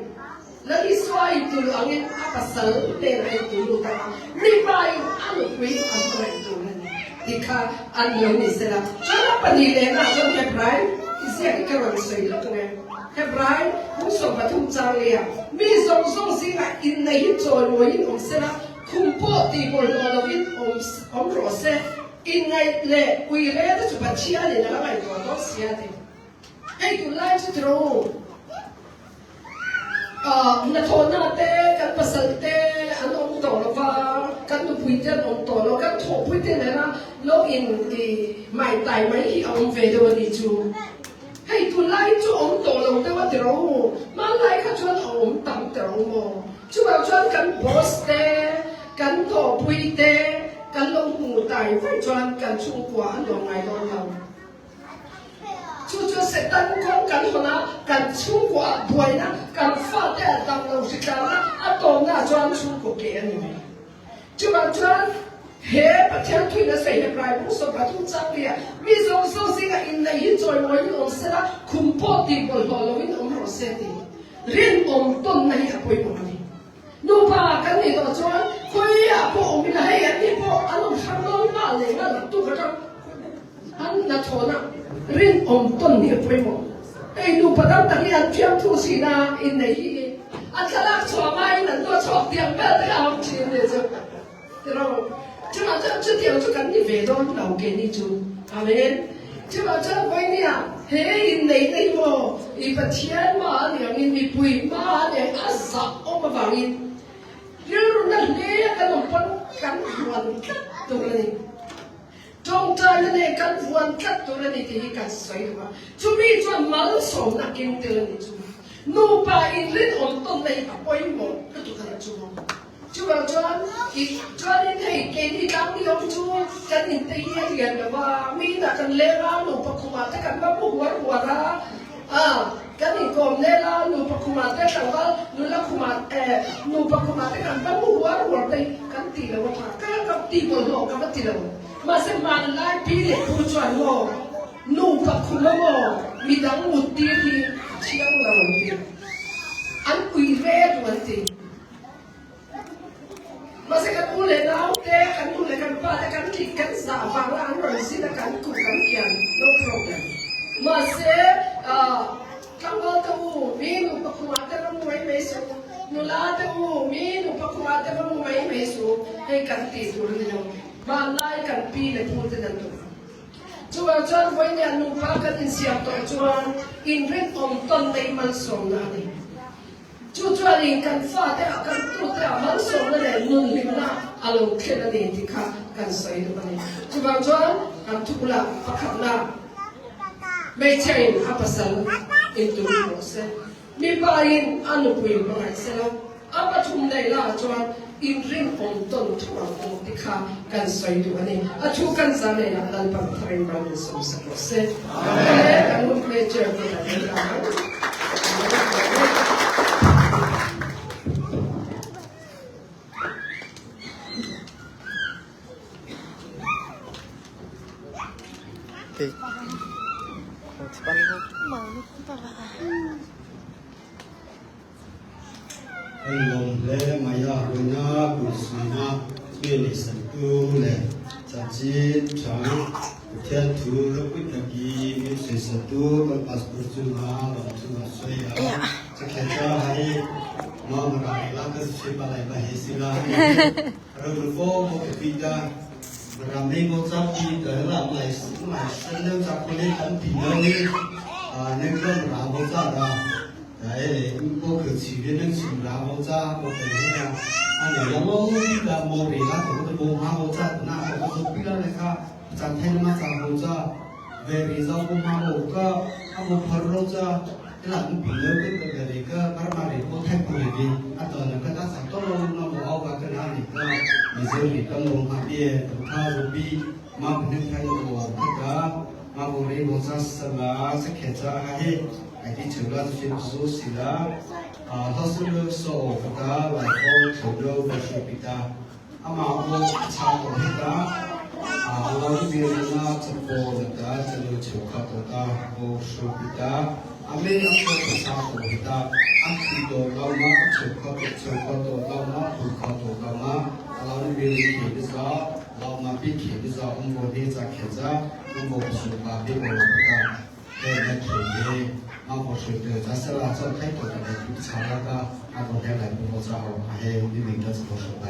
那你说一度了，你阿把手带来一度了的，你把有阿鲁贵阿不来度了，你看阿牛你说了，这那把你来那这边来，你现在一个人水了对不对？ Hebrai cũng sống và thùng trang liệt mi sống sống sinh là in này hít rồi ngồi in ông sẽ là khung bộ thì bộ lo đâu in ông rồi sẽ in này lệ quy lệ đó chụp chia này là cái đó xia thì hay cũng lại chút rồi na thôn na te kan pasal te an ông tổ lo va kan tu pui te ông tổ lo kan thọ pui te na lo in ki mai tai mai hi ông về đâu đi chu hay tu lai chu ông tổ lo te wa te ro ma lai ka chuan ông tam te ro mo chu ba chuan kan boss te kan thọ pui te kan lo mu tai vai chuan kan chung kwa lo ngai lo lo chú sẽ tăng con cắn hona cắn chung quả đuôi na cắn phát để tăng lâu sự cắn na à tổ na cho anh chung của kia này chú bảo cho anh hết bắt theo thuê nó sẽ hết lại cũng sống bắt chung trang liền vì sao sao sinh cái in này hết rồi mỗi ông sẽ là khum po thì bồi bồi lâu in ông rồi sẽ đi riêng ông tôn này là bồi bồi này nô ba cái này đó cho anh khơi à bộ ông là hay anh đi bộ anh ông tham lâu mà lấy mà là tu cái đó anh là thốn à riêng ông tôn này bồi bồi ai nô ba đang tận anh phiêu thu xí na in này anh cái lạc xóa mai là tôi chọc tiền bé tới ông chuyện này chứ rồi chứ mà chứ tiền cho cắn đi về đó đầu kia đi chú amen chứ mà chứ vậy nè thế in này đây mà in bát thiên mà liền in bùi mà liền ăn sạch ông mà vào in rồi nó lấy cái đồng phân cắn vuông cắt tụi này trong trái này cắn vuông cắt tụi này thì cắn xoay mà chú biết cho mắm sống là kinh tế này chú nô ba in lên ông tôn này à quay một cái tụi này chú bảo cho anh thấy cái đi đám đi ông chú cần nhìn thấy hiện là và mi đã cần lê ra nụ bạc khung mà tất cả các bộ quần ra cần nhìn còn lê ra nụ bạc khung mà tất cả nụ là khung mà nụ bạc khung mà tất cả các bộ quần đây cần tì là các tì quần lộ các tì là mà xem màn lại pi để phụ chuẩn lộ nụ bạc khung mà mi đang một tì thì chiang là một tì anh quỳ về rồi tì masih kan boleh tahu deh, kan boleh kan pada kan ikan sabaran masih kan kukan kian, no problem. Masih kalau tahu minu pakumata kamu mai mesu, nula tahu minu pakumata kamu mai mesu, kan tidur ni dong. Malai kan pilih pun tidak tu. Cuba banyak nupa kan insiap tu cuba inrit ton day malsom nani. chú đi cần pha thế à cần tu thế à vẫn sống nó để nôn linh na alo thế là để thì khác cần xây được này chú bảo cho cần tu là phát khẩn na mấy chơi hấp dẫn into process mi bayin anu queen bằng ai sẽ đâu apa chung đây là cho in ring on ton tu ang thì khác cần xây được này à chú cần ra này là lần bằng train bằng sống sạch process cần lúc mấy chơi cái là Okay. Malu pa ba? Anh long lệ maya buna busina bê sản tu lệ chặt chín trắng thiên thu lúc quyết định gì mình sẽ sản tu bằng passport chúng ta bằng chúng ta xoay à chắc chắn cho hay mà lại là cái chuyện bà lại bà hết xí la rồi lúc đó một cái video làm nên một trong khi tới làm lại sân nước ra con lên tận tỉnh nơi nên con làm một ra đó đấy cô cứ chỉ biết nên chỉ làm một ra một cái này anh này là một để là cũng được một hai một ra nào có một cái này cả chẳng thấy mà chẳng một ra về vì sao cũng hai một cái một phần rồi ra thế là cũng bị lớn cái này cái bắt mà để cô thay đổi đi anh toàn là cái ta sản tốt nó một ao và cái nào thì cái mình sẽ bị tâm hồn hạ bia tụi thao rồi bị mà mình thay đổi tất cả mà bố đi bố ra sân lá sẽ kẹt ra hay ai đi chữa ra chuyện số xí lá họ sẽ được sổ cả lại có thủ đô và sự bị ta mà bố chào của hết taเราที่เรียนมาจะโปรดแต่จะรู้เชื่อข้าตัวตาโอสุบิตาอเมริกาตัวชาตัวบิตาอังกฤษตัวเรามาเชื่อข้าตัวเรามาผูกข้าตัวเรามาเราที่เรียนเขียนดิสาเรามาพิเขียนดิสาโบเดจากเขียนจ้าโบสุบาบิโบตาเดินเขียน มาขอช่วยเดือดสละจะให้ตัวกันในทุกชาติก็อาตรงแค่ไหนผมก็จะเอาให้ดิลิงจะสมบูรณ์ไป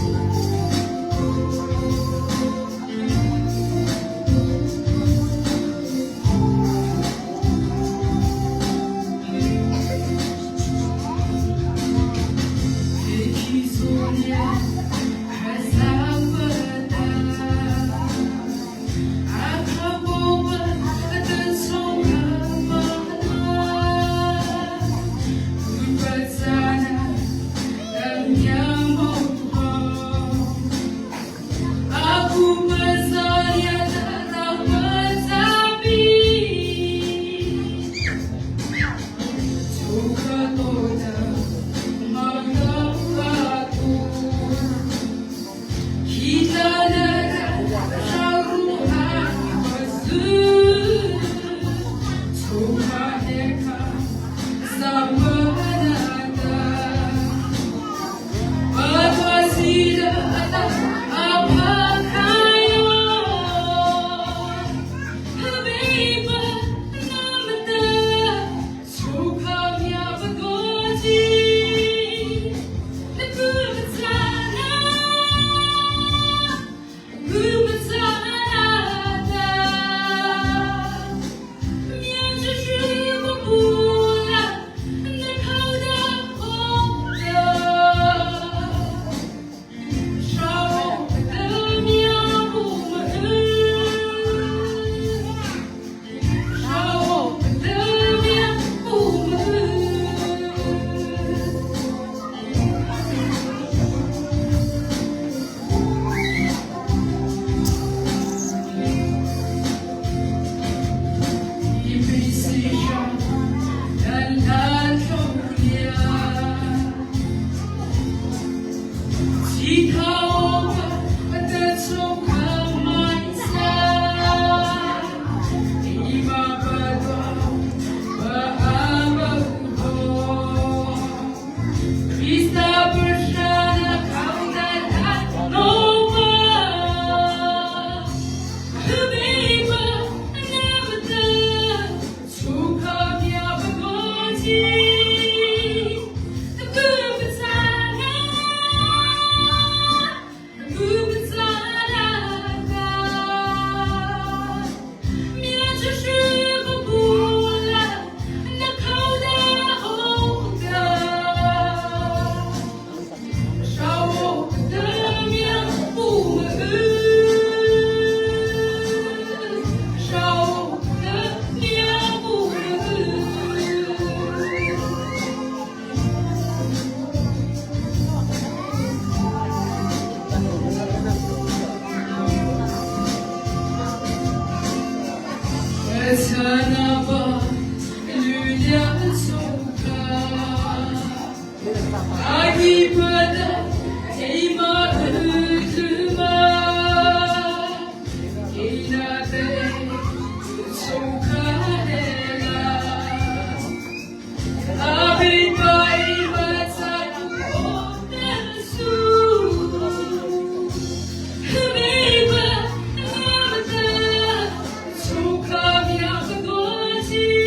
Thank you.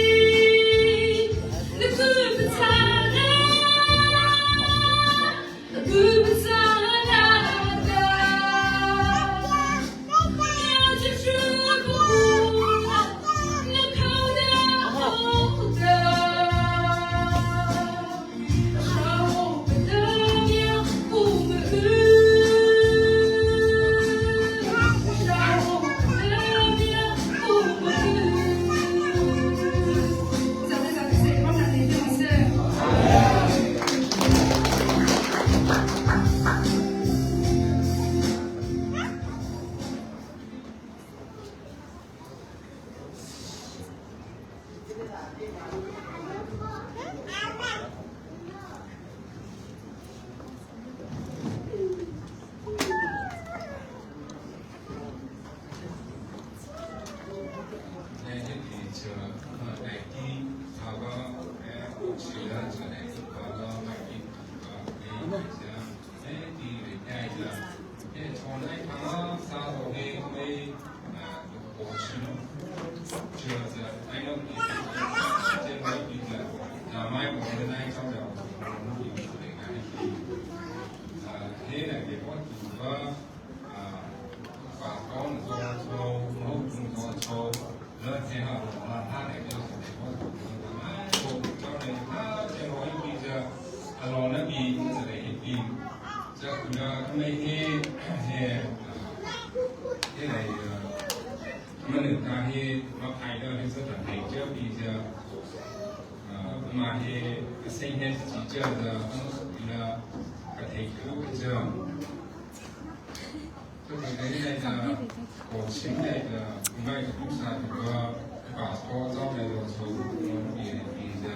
把高的做抽，然后中高抽，然后最后他那个就是我教人他最后一笔是老那笔是的一笔，这个他们那个มันหนึ่งการที่มาภายในที่สุดในเจ้าปีจะมาที่เส้นเห็นจีเจ้าจะ那个体育这样，就是那个我现在的卖的路上这个把高招来的时候，也这样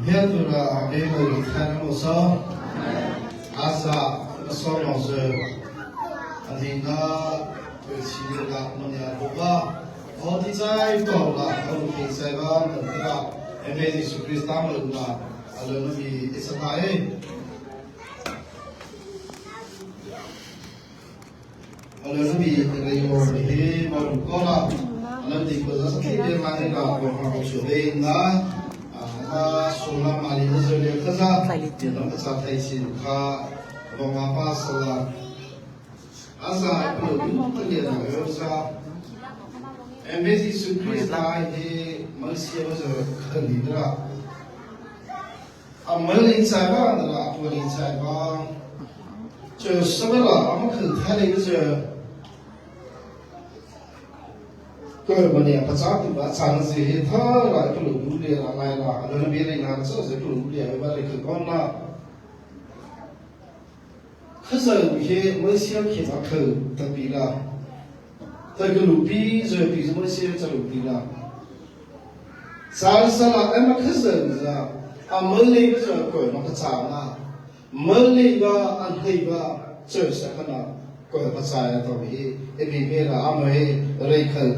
，Bientôt avec le train au sort, à ça, le sort dans ce Adina, petit la monia boba, on dit ça, il faut là, on fait ça, on fait là, et mais Jésus Christ dans le là, alors nous dit, et ça va aller. Alors nous dit, il y a un peu là, alors dit que ça c'est bien mal là, on va sauver là. Solar mali nazarnya kaza, dalam kesatuan cinta, bangga pasal, asa perlu terlihat berasa. Embesi Yesus ini manusia berasa kendira. Amal insan adalah tuan insan. Jadi sebenarnya amal kendira ituก็วันนี้ภาษาที่ว่าสังเสียท่าหลายกลุ่มเรียนอะไรล่ะแล้วมีรายงานเสกลุ่มเรียนว่าอะไรคือก้อนละข้าศึกเห็นเมื่อเช้าเขียนว่าคือตั้งปีละแต่กลุ่มปีจะปีเมื่อเช้าจะกลุ่มปีละสารสละเอ็มข้าศึกจะเมื่อเลี้ยงจะเกิดมาภาษาละเมื่อเลี้ยงก็อันที่ว่าเจอสักขณะ ก็ภาษาตัวนี้เอพีเมราอเมริเรย์คัล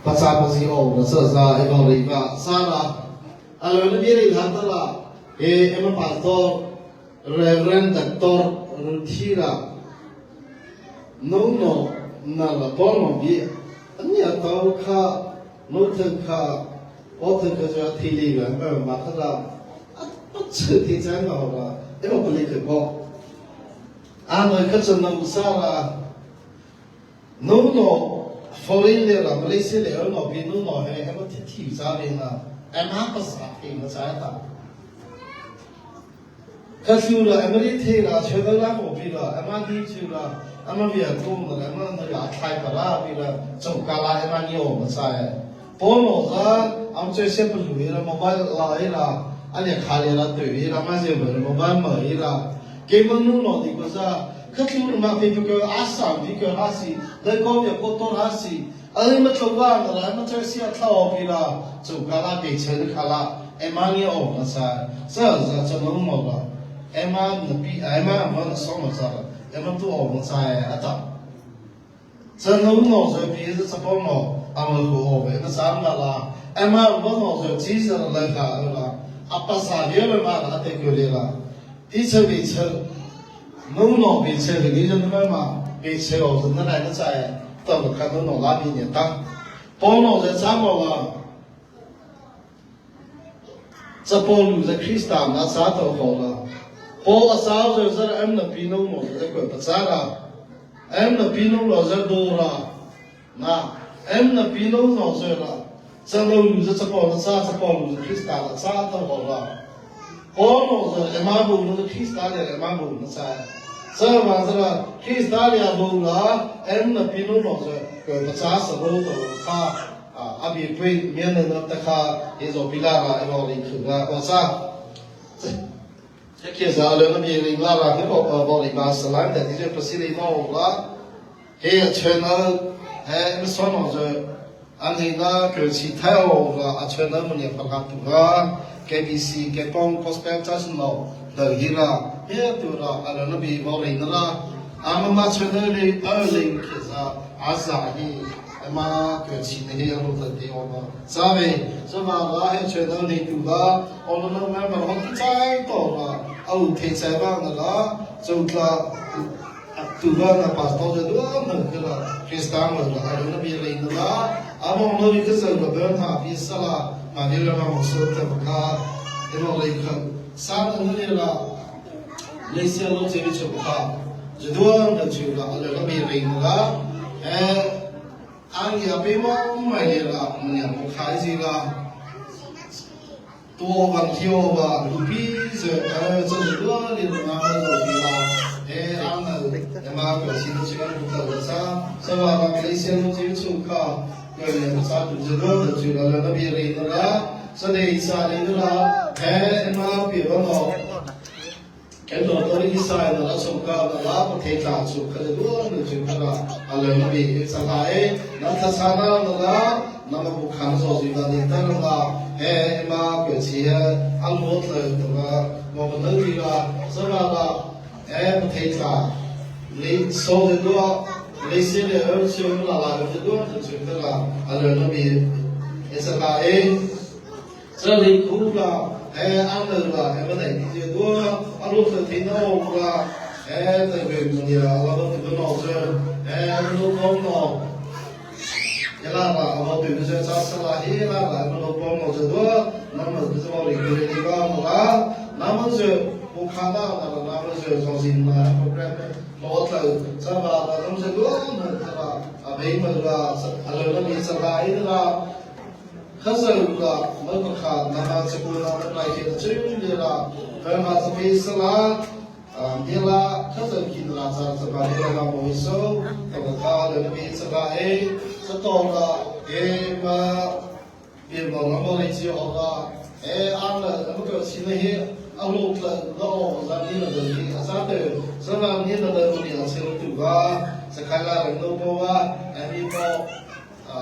ภาษาภาษีโอรัสซาเอวอริกาซาราอัลลอฮ์นี่เรื่องฮัตละเอมพาสโตเรเวรนด์ด็อกเตอร์รุธีระน้องนั่นละบอลมันบีอันนี้ตัวข้าโน้ตข้าโอ้ถึงก็จะทีลีกันมาขนาดอัดชื่อที่แจ้งเอาละเอวบริกรบอกอันนั้นก็จะนำสาระน้องฟอรินเลยละมาเลเซียเลยน้องพี่น้องเฮ้ยมันที่สามีนะเอ็มฮักภาษาเองภาษาต่างก็คือละเอเมริกาละเชื่อได้ละผมพี่ละเอเมริกาละเอเมริกาตุ้มละเอเมริกาไทยปลาพี่ละจงกาลาเอเมริกาภาษาพอโน้ตอันเชื่อเชื่อเป็นลุยละโมบายละเอละอันนี้ขาเลยละตัวเอละมาเชื่อเป็นโมบายมาเอละเกมมันนู่นดีกว่าซะก็คือมาเป็นก็อาสาที่ก็อาศัยได้ก็ยังก็ต้องอาศัยอันนี้มันชอบว่าอะไรมันจะเสียท่าพี่ละจงกาลาเด็กเชื่อขาละเอเมริกาภาษาซะจะน้องหมดละเอ็มอันบีเอ็มอันมันสองภาษาเอ็มอันตัวภาษาอัตตาฉันรู้น้องจะพี่จะสปอนน้องอามาดูเอาไปภาษาอะไรล่ะเอ็มอันว่าน้องจะจีนอะไรกันล่ะอัปภาษาเยอะเลยมาอัตเตกุเลยล่ะที่เชื่อไม่เชื่อน้องไม่เชื่อที่นี่จะไม่มาไม่เชื่อเอาจะนั่นอะไรก็ใช่ต้อง看到น้องลาบินเนี่ยตั้งพอน้องจะจำว่าจะพอรู้จะคริสต์มาสาธุเขาละพออาสาจะจะเอ็มนับปีน้องเราจะเกิดภาษาละเอ็มนับปีน้องเราจะดูละนะเอ็มนับปีน้องเราจะละจะรู้จะพอละจะพอรู้คริสต์มาสาธุเขาละพอน้องจะเอ็มมาบุญจะคริสต์มาเนี่ยเอ็มมาบุญนะใช่จะมาจะคริสต์มาเนี่ยบุญละเอ็มนับปีน้องเราจะเกิดภาษาสรุปตัวข้าอาบีไปเมียนนับตะข้าเอโซพิลาระเอวอริคือละภาษาเกี่ยวกับเรื่องนี้ลิงลาระที่บอกบริบาลสลายแต่ที่จะประสิทธิ์น้องละเฮ้ยเชิญเอาเฮ้ยไม่สนเอาจะอันนี้นะเกิดสิท้ายเอาละเชิญเอามันยังประกาศตัวแกบีซีแกปองคอสเปกจัสโนเดือดฮีระเฮ้ยตัวละอันนั้นบีบริณละอามาเชิญเอาเลยลิงคือจะอาซาฮีมาเกิดสิเนี่ยยังรู้ตัวเดียวมาทราบไหมสมัยเราเห็นเชิญเอาเลยตัวละอันนั้นแม่มาหันใจตัวละเอาเทใจบ้างนะจุดละตัวละพาสต้าจะดูมันก็ละคริสต์มาละอันนั้นเป็นเรื่องละอาบองเราวิเคราะห์แบบนั้นพิสละมาเดี๋ยวเรามาสุดท้ายก็เอ็มอะไรกันสามนั้นละเลเซียโลเซวิชก็จะดูมันจุดละอันนั้นเป็นเรื่องละอันนี้เป็นว่าไม่ละมันยังไม่ขายสิละตัววันเที่ยวว่าลูกพี่จะดูเรื่องมาดูดีละอันนั้นมาเกิดสิ่งที่เราพูดถึงสวัสดีเลเซียโลเซวิชก็เกิดภาษาตุจโรดจุดละนั่นเป็นเรื่องละสเดย์สาลีละมาเป็นว่าแค่ตัวตัวนี้สายละสมการละประเทศลาวสุขเลยด้วยนั่นจุดละอะไรนั่นเป็นสลายนั่นทัศนาละนั่นบุคคลส่วนสิ่งนั้นแต่ละมาเกิดเสียอันหมดเลยตัวมองนั่นดีละสบายละประเทศลาวเลยโซ่ด้วยเลยเสียเลยเชื่อละละก็ด้วยนั่นจุดละอะไรนั่นเป็นสลายจะเลยคู่ละอันนั้นละมันได้ดีด้วยอันนู้นที่น้องละแต่เป็นเนี่ยเราต้องเป็นน้องเจ้ลูกน้องยาลาละเราเป็นเจ้าสาวละเฮละละมันลูกน้องเจ้าด้วยนั่นมันเป็นสาวลิเกลิกามาละนั่นมันเจ้าบุคคลละนั่นมันเจ้าสองสิ่งมาโปรแกรมโน้ตเลยสบายละนั่นเจ้าด้วยนั่นละอาเบย์มันละอะไรนั่นมีสบายละข้าศึกละมันก็ขาดนาสกุลละมันไหลเขียนชื่อเดียละเรื่องมาสเปซละเดียละข้าศึกกินละจากสบายละโมอิโซแต่ก็ขาดเรื่องมีสบายสตอละมาเปี่ยมละมันเลยจีอละอันละมันก็สิ่งนี้อันลูกละละโอ้จะนี่ละเดี๋ยวอาซาเตอร์สำหรับนี่ละเดี๋ยวนี่ละเสร็จตัวสกายละเรื่องโน้ว่าอันนี้ก็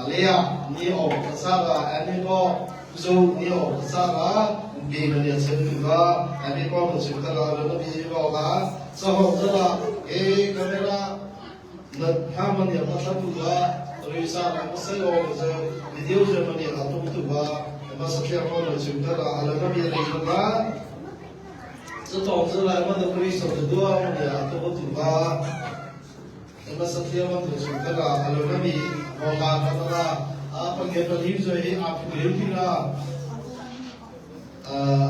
เลี้ยนี่ออกภาษาละอันนี้ก็ซูนี่ออกภาษาละบีมันเนี่ยเสร็จตัวอันนี้ก็มันสุดท้ายแล้วเราไม่ได้บอกละ之后这了给格梅拉那他们也不他不个为啥那么生活就是你丢什么你啊都不个那么是这样的就这了啊那边的人嘛这导致了我们为什么多我们啊都不个那么是这样的就这了啊那边我把那个啊不给不理解啊不理解了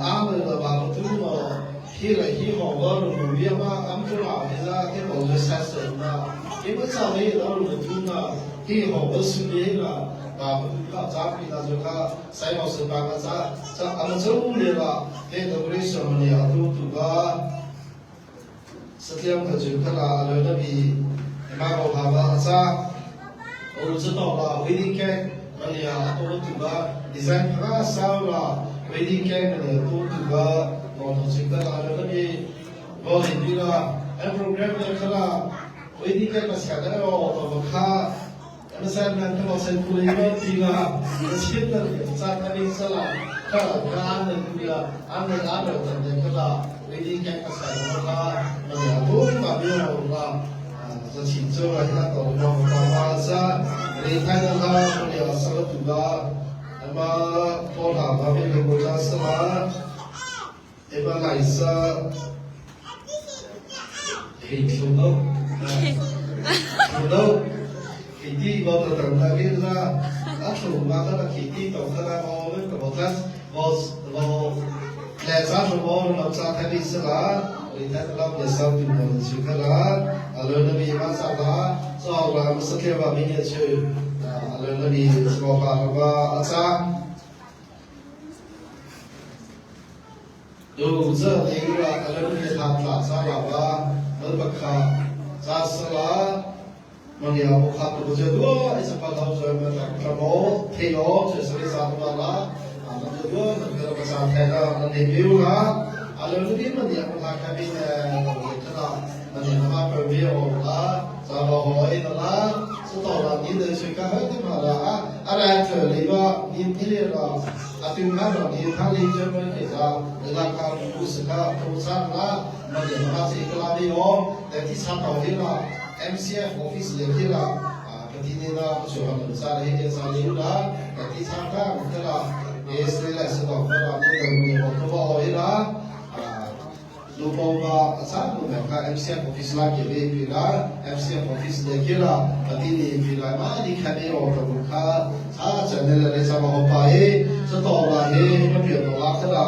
阿们的把我都了ที่ไรที่บอกว่าหลวงเรียกว่าอัมพุราที่ละที่บอกว่าเซสเซนนะที่มันจะไม่เราหลวงทุนนะที่บอกว่าสุนีนะบางคนก็จับปีนั้นจะก็ใส่มาสุดบางก็จะอันนั้นจะรู้เลยว่าที่ตัวบริษัทมันเนี่ยตัวก็สักอย่างก็จะก็ละเราจะมีมาบอกว่าจะเราจะต้องว่าวิธีแก้มันเนี่ยตัวก็ดีไซน์พระสาวละวิธีแก้มันเนี่ยตัวก็Motosiklet ada ni, bawa ini lah. Program yang kala, ini kan masih ada atau kah? Misalnya kalau saya kuliah tiga, sekitar saat ini salah, kalau anda juga anda tanda kala, ini kan masih ada kah? Mana pun kami orang, secinta kita tahu bahawa saya mereka adalah mereka sangat juga, nama pola kami berbuat sama. Eva Laisa Hidau Hidi Bawa Terlagi Lah Aku Maka Hidi Tau Kena Mawan Kemudian Bawa Lesa Bawa Namsa Tadi Selah Lihat Dalam Yasal Di Malaysia Lah Alun Nabi Masalah Seorang Sekian Bami Yecu Alun Nabi Semoga Rabba Asaดูเจอเองว่าอะไรที่ทำหลักสาระว่ามันประคับศาสนามันเนี่ยบุคคลตัวเจ้าด้วยไอ้สภาพเราจะมันกระโดดเที่ยวจะสื่อสารมาละมันจะด้วยมันก็ภาษาไทยละมันเนี่ยวิวละอะไรที่มันเนี่ยมันทำแค่เป็นขนาดมันเนี่ยมาเป็นวิวละสาบหอยละสุดท้ายนี่เดี๋ยวช่วยกันให้ที่มาละอะไรเธอเลยว่านี่ที่เรียกว่าอาทิตย์นั้นนี่ท่านเลี้ยงจนมันเกิดเวลาการรู้สึกว่าผู้สร้างละมันจะมาสิ่งกลางเดียวแต่ที่ทำต่อที่ละ MCF Office เลี้ยงที่ละที่นี่ละช่วยกันสร้างให้เกิดสร้างเลี้ยงละแต่ที่ทำก็มันก็ละสเตลสต่อก็ละนี่เราเนี่ยบอกตัวเอาที่ละดูพอว่าสร้างดูแบบว่า MCF Office ละเกี่ยวกับที่ละ MCF Office เลี้ยงที่ละที่นี่ที่ละมาที่แค่นี้เราจะบอกว่าถ้าจะเนี่ยเราจะมาหอบไปจะต่อมาให้มันเปลี่ยนตัวละที่ละ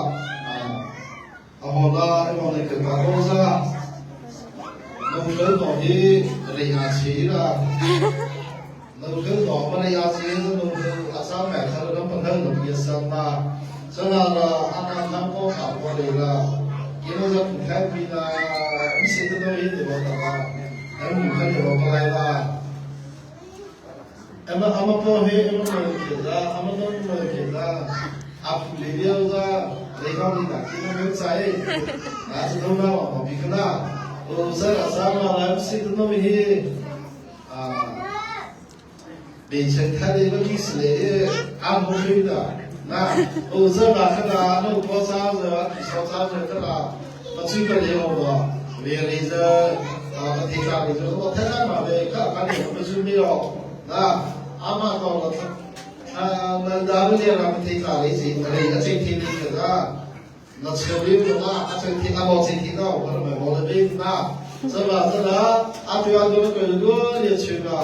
เอาละไอ้พวกนี้คือการโน้ตละเราเริ่มต่อที่เรียนชีละเราเริ่มต่อมาเรียนชีเราเริ่มอาสาแม่เขาเริ่มพัฒนาหนุ่มเยสันละฉะนั้นละอันนั้นทำก็ข่าวว่าเลยละยิ่งเราจะถูกแค่ปีละไม่ใช่ตัวเองเดี๋ยวเราละแล้วมีใครเดี๋ยวเราอะไรละama po he ama mo kida ama no mo kida apu le dia uza le ka ni da ki no sai na so na wa bi kana o sa sa ma la si no mi he be chen tha le lo ki se le a mo he da na o sa ba kana no ko sa sa ka la ma chi ka le ho ba be le za ka ti ka le zo ko tha na ma be ka ka ni mo su mi roนะอามาตอนนั้นดาวเรียนเราเป็นที่การเลยสิอะไรอาจารย์ที่นี่ก็ได้นักเรียนก็ได้อาจารย์ที่อาบอกที่นี่ก็ว่าเราไม่บอกเลยนะสำหรับนั้นอาจารย์ก็เกิดก็เรียนชื่อว่า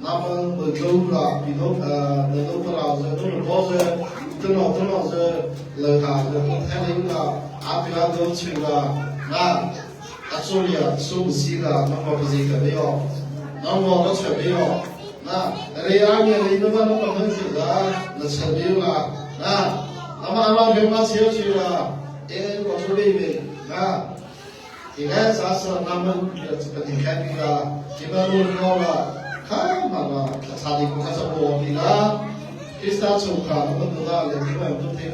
น้ำมันเกิดละพี่น้องในโลกเราจะต้องรู้สึกต้องจะเลิกการเลิกแค่นี้ละอาจารย์ก็ชื่อว่านะอาจารย์เนี่ยสู้สิละน้องบอกสิกันไม่ยอมน้องบอกก็เฉยไม่ยอมนะเรียนเนี่ยเรียนมาแล้วก็ไม่สิละนั่นเฉยละนะน้ำมันเราเป็นมาเสียชื่อละก็ช่วยไม่นะที่แรกศาสนาน้ำมันจะเป็นแค่นี้ละที่มันรู้แล้วละข้ามาละชาติกุศลบอกนี่ละคริสต์สุขะมันตัวละเลยที่มันต้องเทศ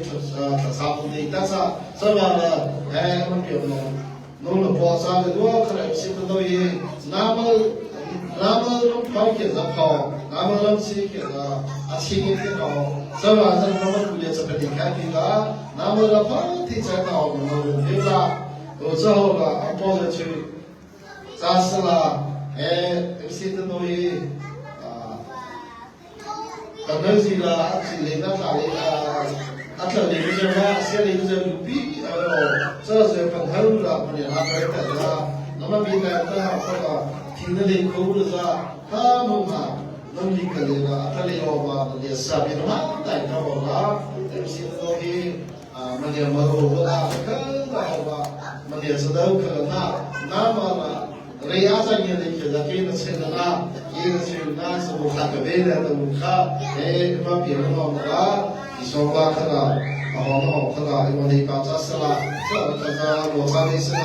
สาธุดีแต่ซะสบายละมันเกี่ยวกับนู่นพอซาเลยด้วยใครสิบตัวยี่น้ำมันเขาเกี่ยวกับเขาน้ำมันสิ่งเกี่ยวกับอาชีพที่เขาสบายจะน้ำมันคุยจะเป็นแค่นี้ละน้ำมันเราพัฒที่จะเอาเราเวลาเราจะเอาละอันพอจะช่วย Tasla exit no hi kanazila atsilena tali atla le jama sele user lupi sa se panharu la pani ha ka ta nama bi ta ta ha thina le khulu za ha mu ma namli kalena atla le ba le sa bi ma ta ta ba exit no hi mani maro la ka ba mani sadau ka na ma Riyasa ni de ke da ke se na ye se na so ha ka be da to kha ma pi no ma so ba kha da ho no kha da I ni ka cha sa la sa ta sa lo sa ni sa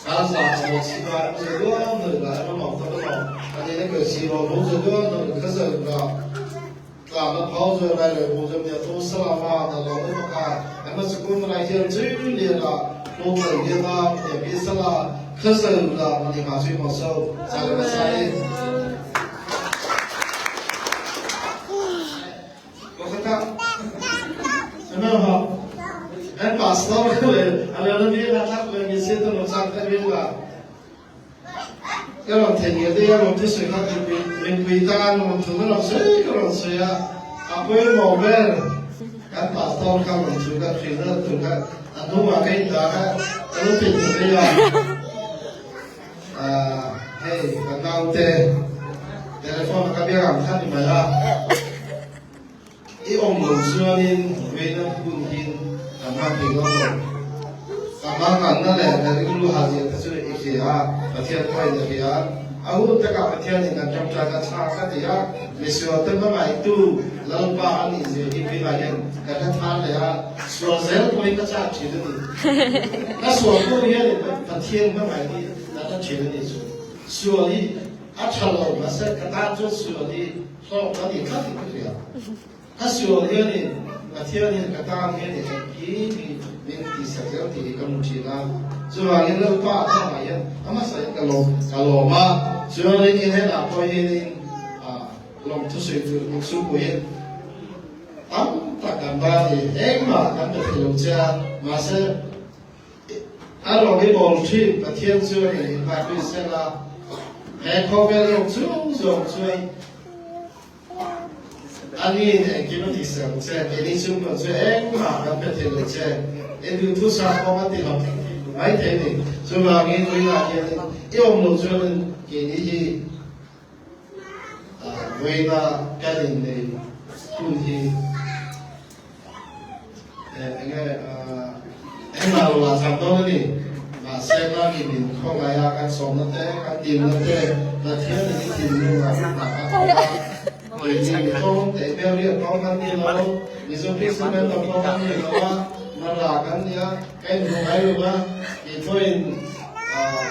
sa sa mo si ba se do no da no ma ta no ani ne ke si ro lo se do no ka sa da ka ma phao so la le bo so me to sa la ma da lo no ka ma se ko ma ye ji ni la lo me ye da ye bi sa la可是啦，我哋马水冇收，就咁嘅細。我看看，有没有好？把手过来，那边他过来，你先都能上那边啦。要让田野的，要让这水它变归单，我们土那种水，那种水啊，不会毛病。把手看我们土个水那土个，弄完给你打开，都变成这样。hey, kanaute telefon kabiram khan mala I lo suanin wena kunhin ama pego ama kanna le regulu haji tasu ikhiya pathian koi de ya ahu taka pathian ni kan jamta ka cha ka dia mesio ta ma mai tu lalpa ani je ipi la yan ka tha le ya so zel koi ka cha chi de na so ko ye pathian ma mai ni na chi de ni所以查了我是跟他做所的，说我你看你不对啊，他所的呢，天呢跟他呢你第十条第个目的啦，所以话你那把他买呀，那么是个罗马，所以你呢拿过去龙出水就出过去，大干巴的，嘛，咱们留家嘛是，罗给保持天所的把对些啦。เขาเป็นโรคช่วยอันนี้กินที่สั่งเช่นนี้ช่วยช่วยมาทำเป็นเทเลเช่นดูทุกสาขามาที่เราไม่เท่นี่ช่วยมาเงินด้วยอะไรนี่ยอมลงช่วยกินที่เวลาการเงินคุณที่มาเราทำตรงนี้เส้นล่างนี่ข้องายกันสองนั่นเองกันตีนนั่นเองนั่นเที่ยวนี่ตีนดูว่าหนักเลยจริงเขาแต่เบลเรียกเขากันนี่เรามีส่วนที่สำคัญต้องเขานี่เราว่ามันหลักกันเนี่ยแค่ดูให้รู้ว่าอีกคน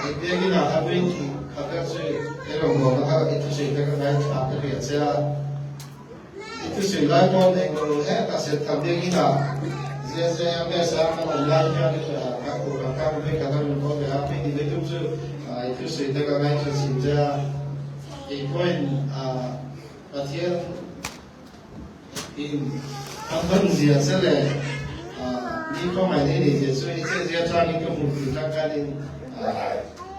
อีกเรื่องที่น่าทำเป็นเขาก็ช่วยให้เราบอกนะครับอีกช่วยให้กันได้ทำให้เรียนเสียอีกช่วยไล่บอลเองเราแค่ตัดสินทำเรื่องที่น่าsaya biasa mengajar aku akan berkata untuk apa ini itu sudah kami sudah ikut latihan in apa dia selain di pemain ini dia sudah dia cari kemudian ini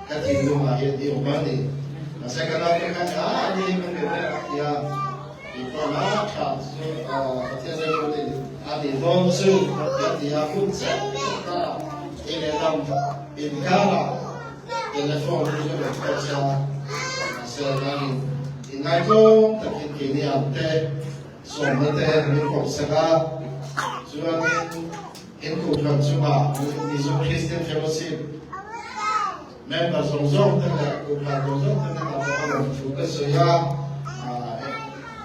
katin rumah di rumah ini saya katakan ini mengenai ya di mana latihan seperti Adi Bonsu, Adi Akunsa, ini dalam inkara, telepon juga berkata, sedang inaiko, tapi kini ante, somete mikro sega, jual inkutkan cuma Nizu Christian Fellowship, member zong dengan kumpulan zong dengan apa juga saya,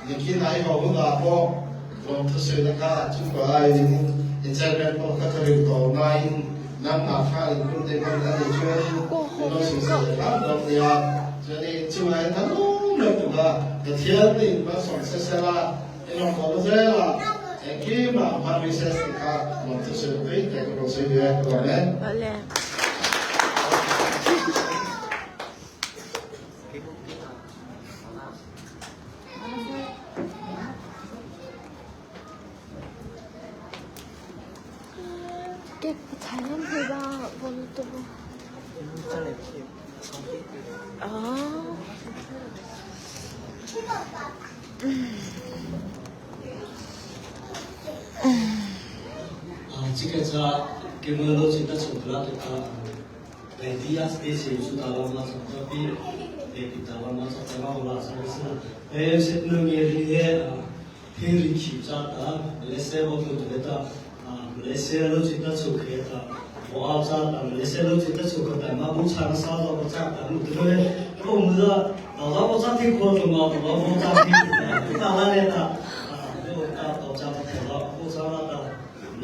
mungkin ayah mau apa. From to say the car to buy in internet or Catholic or nine, none are fine, good they can let it join, and also say the land of the art, journey to my own the theory was on Cesara, in a Colosella, and came up, but we says the car, not to say the way, they could also be at the 잘 안 보다 보는 또 อ๋อ 这个在给我们老的出来的内地啊，这些出到了嘛，从这边内地到了嘛，从这边我拉上是，是那个的偏离起家的，那些我们觉得那些老的出去的，我澳洲的那些老的出去的嘛，不常少到不常的，对不对？我们的老早不常听过的嘛，我不常听的，当然了的，我到家不听了，不常了的。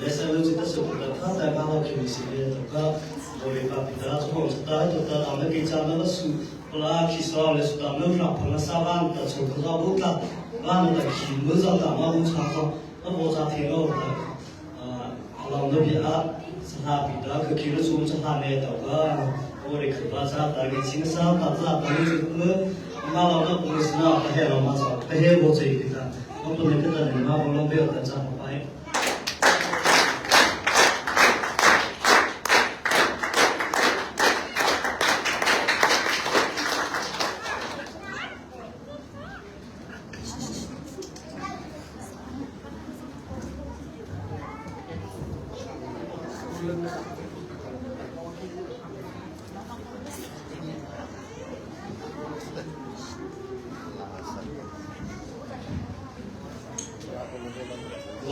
लेसा लोग जितना सुखता था तब हम क्यों इसीलिए तो का और एक बात इधर जो हम सुता है तो तब हमें के चालना का सु पला किसा ले सुता में ना पला साबान तो सुखता बुका बान तो किम जाता हम उठा तो अब वो जाते हैं औरเราเนี่ยพี่อาสถาปิดาคือคิดว่าซูมสถานีแต่ว่าโอ้ยคือภาษาแต่ก็ชิงสาวภาษาแต่ก็คือเมื่อมาเราเนี่ยปุ่นสนาไปให้เรามาสอนไปให้โบใจพิธาเราปุ่นเนี่ยก็จะเนี่ยมาเราเบี้ยแต่จะไป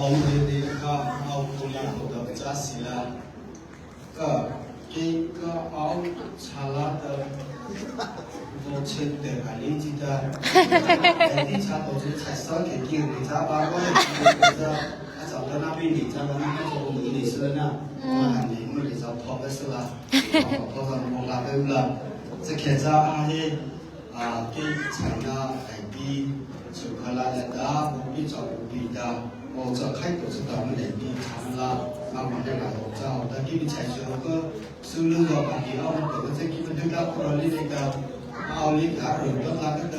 ลองดูดีก็เอาตรงนี้ผมกับจ้าศิลาก็กินก็เอาชาลาเตอร์โบเชนเดอร์อันนี้จีตาแต่ที่ชาโตจะใช้ซอสเกี่ยวกับจ้าบ้านก็เลยจะอาจารย์แล้วนับเป็นจ้าแล้วนับเป็นตัวมือดีสุดนะมาหันนี้มือดีจะพอไปสุดละพอจะมองลาไปอุละจะแค่จ้าอะไรกินใช้หน้าไอ้ปีสุขลาเดดาบุบิจอบุบิดา我这开头是咱们内地长了，慢慢的来我知道，但基本才是那个收入个问题，我们这个这基本对到不了你那个，奥利卡尔都那个的，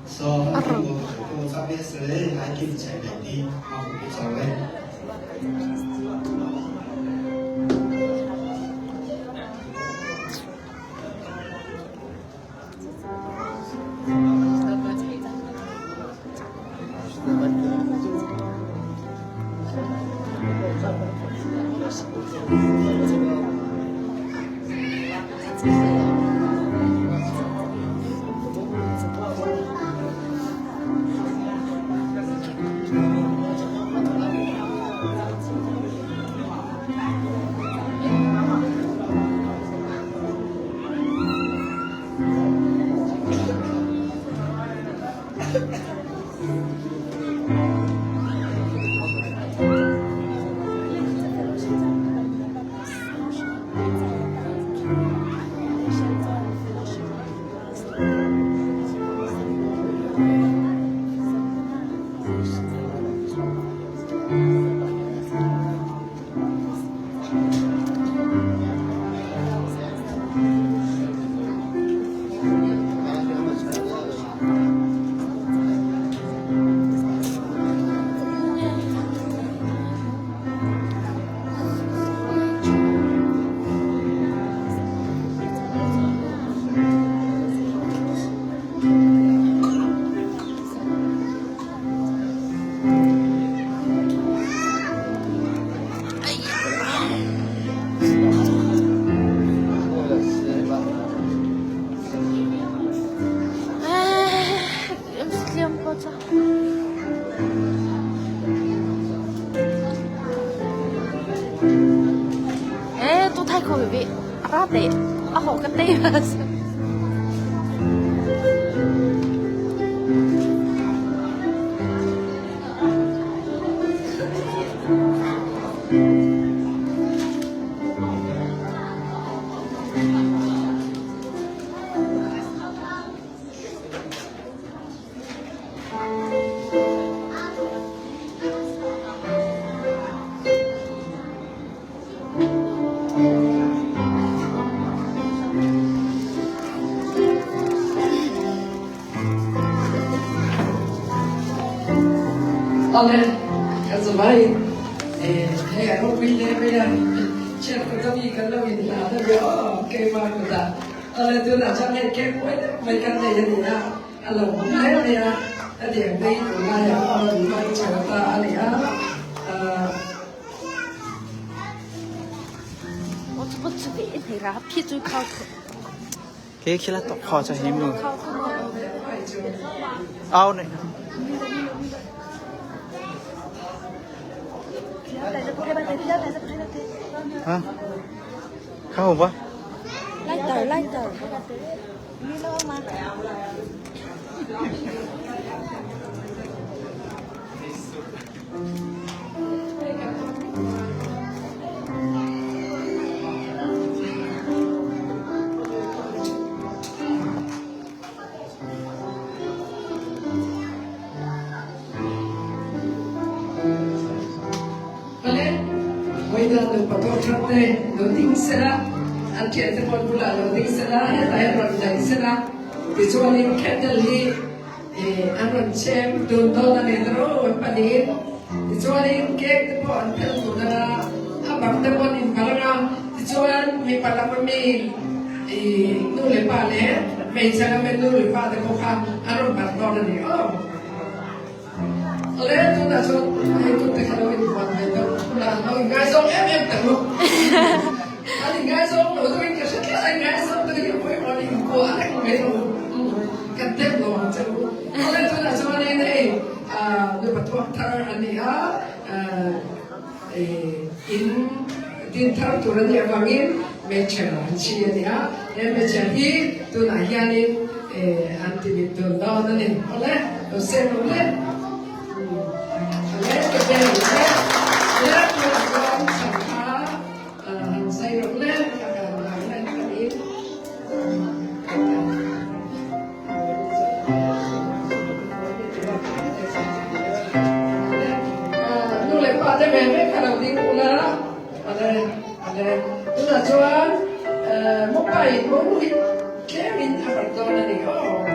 说我这边是嘞，还基本才内地，我不知道嘞。또 타이커 베비 라떼 아호 까떼 Allora, casomai, non mi cerco di amica la vita, che Marco da Oleh tu nak cakap kek mereka ni jadi ya. Kalau mana ya, ada yang ni tu lah ya. Orang macam cerita ni ya. 我怎么这边那个屁嘴烤口？ เคคิดละตกคอจะหิมือ 烤口吗？ เอาหน่อย ฮะเข้าผมปะ 来点儿，来点儿，你老吗？ Kita patut cerita loading sela, anti telepon pula loading sela, saya loading sela. Kecuali candle ni, anon cem donor ni terus panen. Kecuali kek telepon telepon na, abang telepon ni barang. Kecuali mi palapan mi, nulis pale, mi cara mi nulis pale bukan anon barang ni. Oh. Oleh tu dah so, itu teknologi buat itu. Nah, ngai song em tak lu. Ani ngai song, lu tu yang kerja ai ngai song tu yang boleh orang yang kuat aku ngai song. Kan tem lu macam tu. Oleh tu dah so ni, lu betul betul ani in thar tu dia bangin mecer cia dia, mecer hi tu nak yani anti itu dah ni. Oleh, tu sen oleh. Let's get let's go say let nulis pada memang kalau di pula ada sudah jual mobile nulis Kevin apa tu ni oh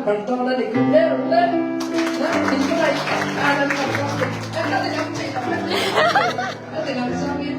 Pertolongan di kuda, nah, itu lagi ada apa? Ada yang cakap apa? Ada yang sambil,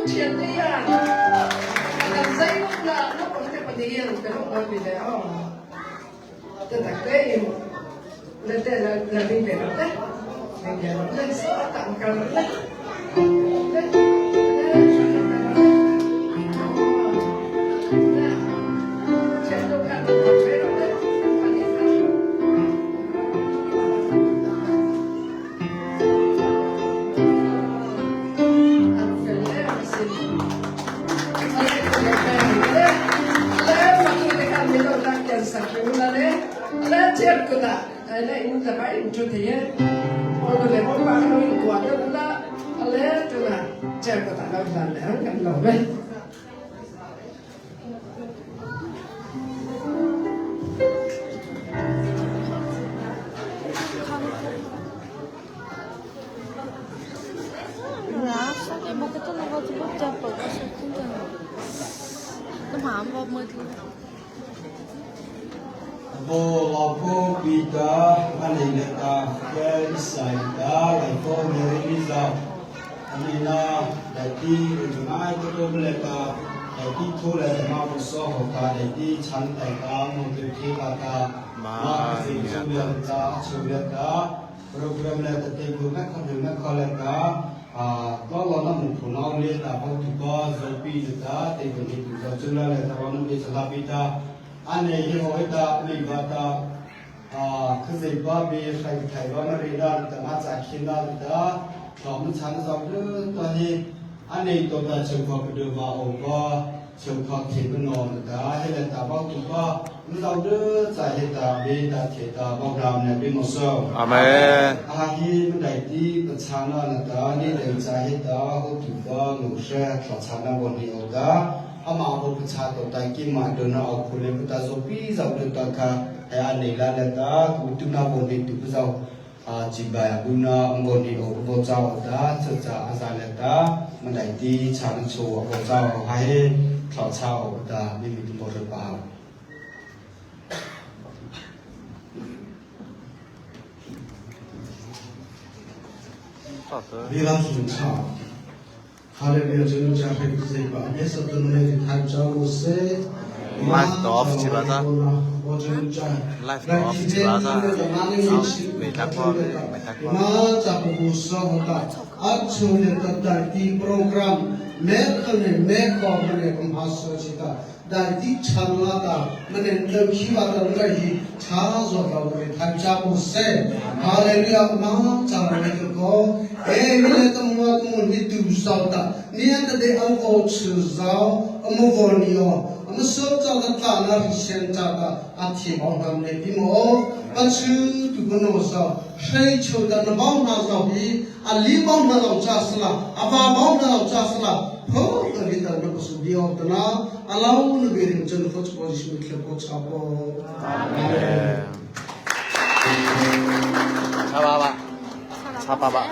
เทียนได้ยากแต่ใส่ลูกหลานลูกคนจะมาเรียนเป็นลูกคนไปแล้วแต่ตักได้แล้วแต่เราไม่เป็นแล้วแต่ไม่เป็นแล้วแต่สอนต่างกันแล้วAda ini terbaik cutinya. Kalau lepas makan itu kuatnya pula, alih tu lah. Cakap kata lau dah, kan lau ber. Rasa ibu kita nak buat apa? Kita mahu buat tu. Bo lapo pita anileta kerisaida laifo meriliza anina dati rungai to meleta dati thole ma boso hoka dati chantai ka mudhi kata ma subeta program la te guna khaleka ko lona mu phunau le ta bo tu ko zopi ta te guni tu chula le ta wanu be chala pita ane ye hoita libata khazaiba be khai thaiwan rida ta ma cha khinda da thom chan sa de ta ni ane to ta chukha pdu ba o ba chukha thibno da he la ta ba tu ba nu da de cha he ta be ta the ta ba ram ne be mo so amen a hi nu dai ti pa chana na ta ni de cha he ta ho tu ba nu she cha chana bo ni o da ama ho pcha to ta ki ma do na o phule ta so pi za do ta kha ya ne la la ta ku tu na bo ni tu za ji ba ya bu na ngo ni o bo za o da cha cha a za la ta ma dai ti cha na cho o bo za o ha he thao cha o da mi mi tu bo ro ba Vi lam sun cha Hallelujah, jenu jahe kuzeba. Yes, of the money had jago say. Life off Chibaza. Life off Chibaza. Ma jabu sohota. Achune tadati program. Mekhane mekhone kumhaso chita. Dati chalata. Mane lekhiwa tangahi. Chazo kawre thajabu say. Hallelujah, ma jabu ko. Mile tamwa tumun bitu sauta nianda de ango chuzao amovonio amusota da tana risenta da athi bawdam ne bimo achu tugono sa shei choda na bawna sa bi ali bawna la chasla aba bawna la chasla ho da vida no su dio tana alaw no berin chen fo position kle ko chapo amen Chapa ba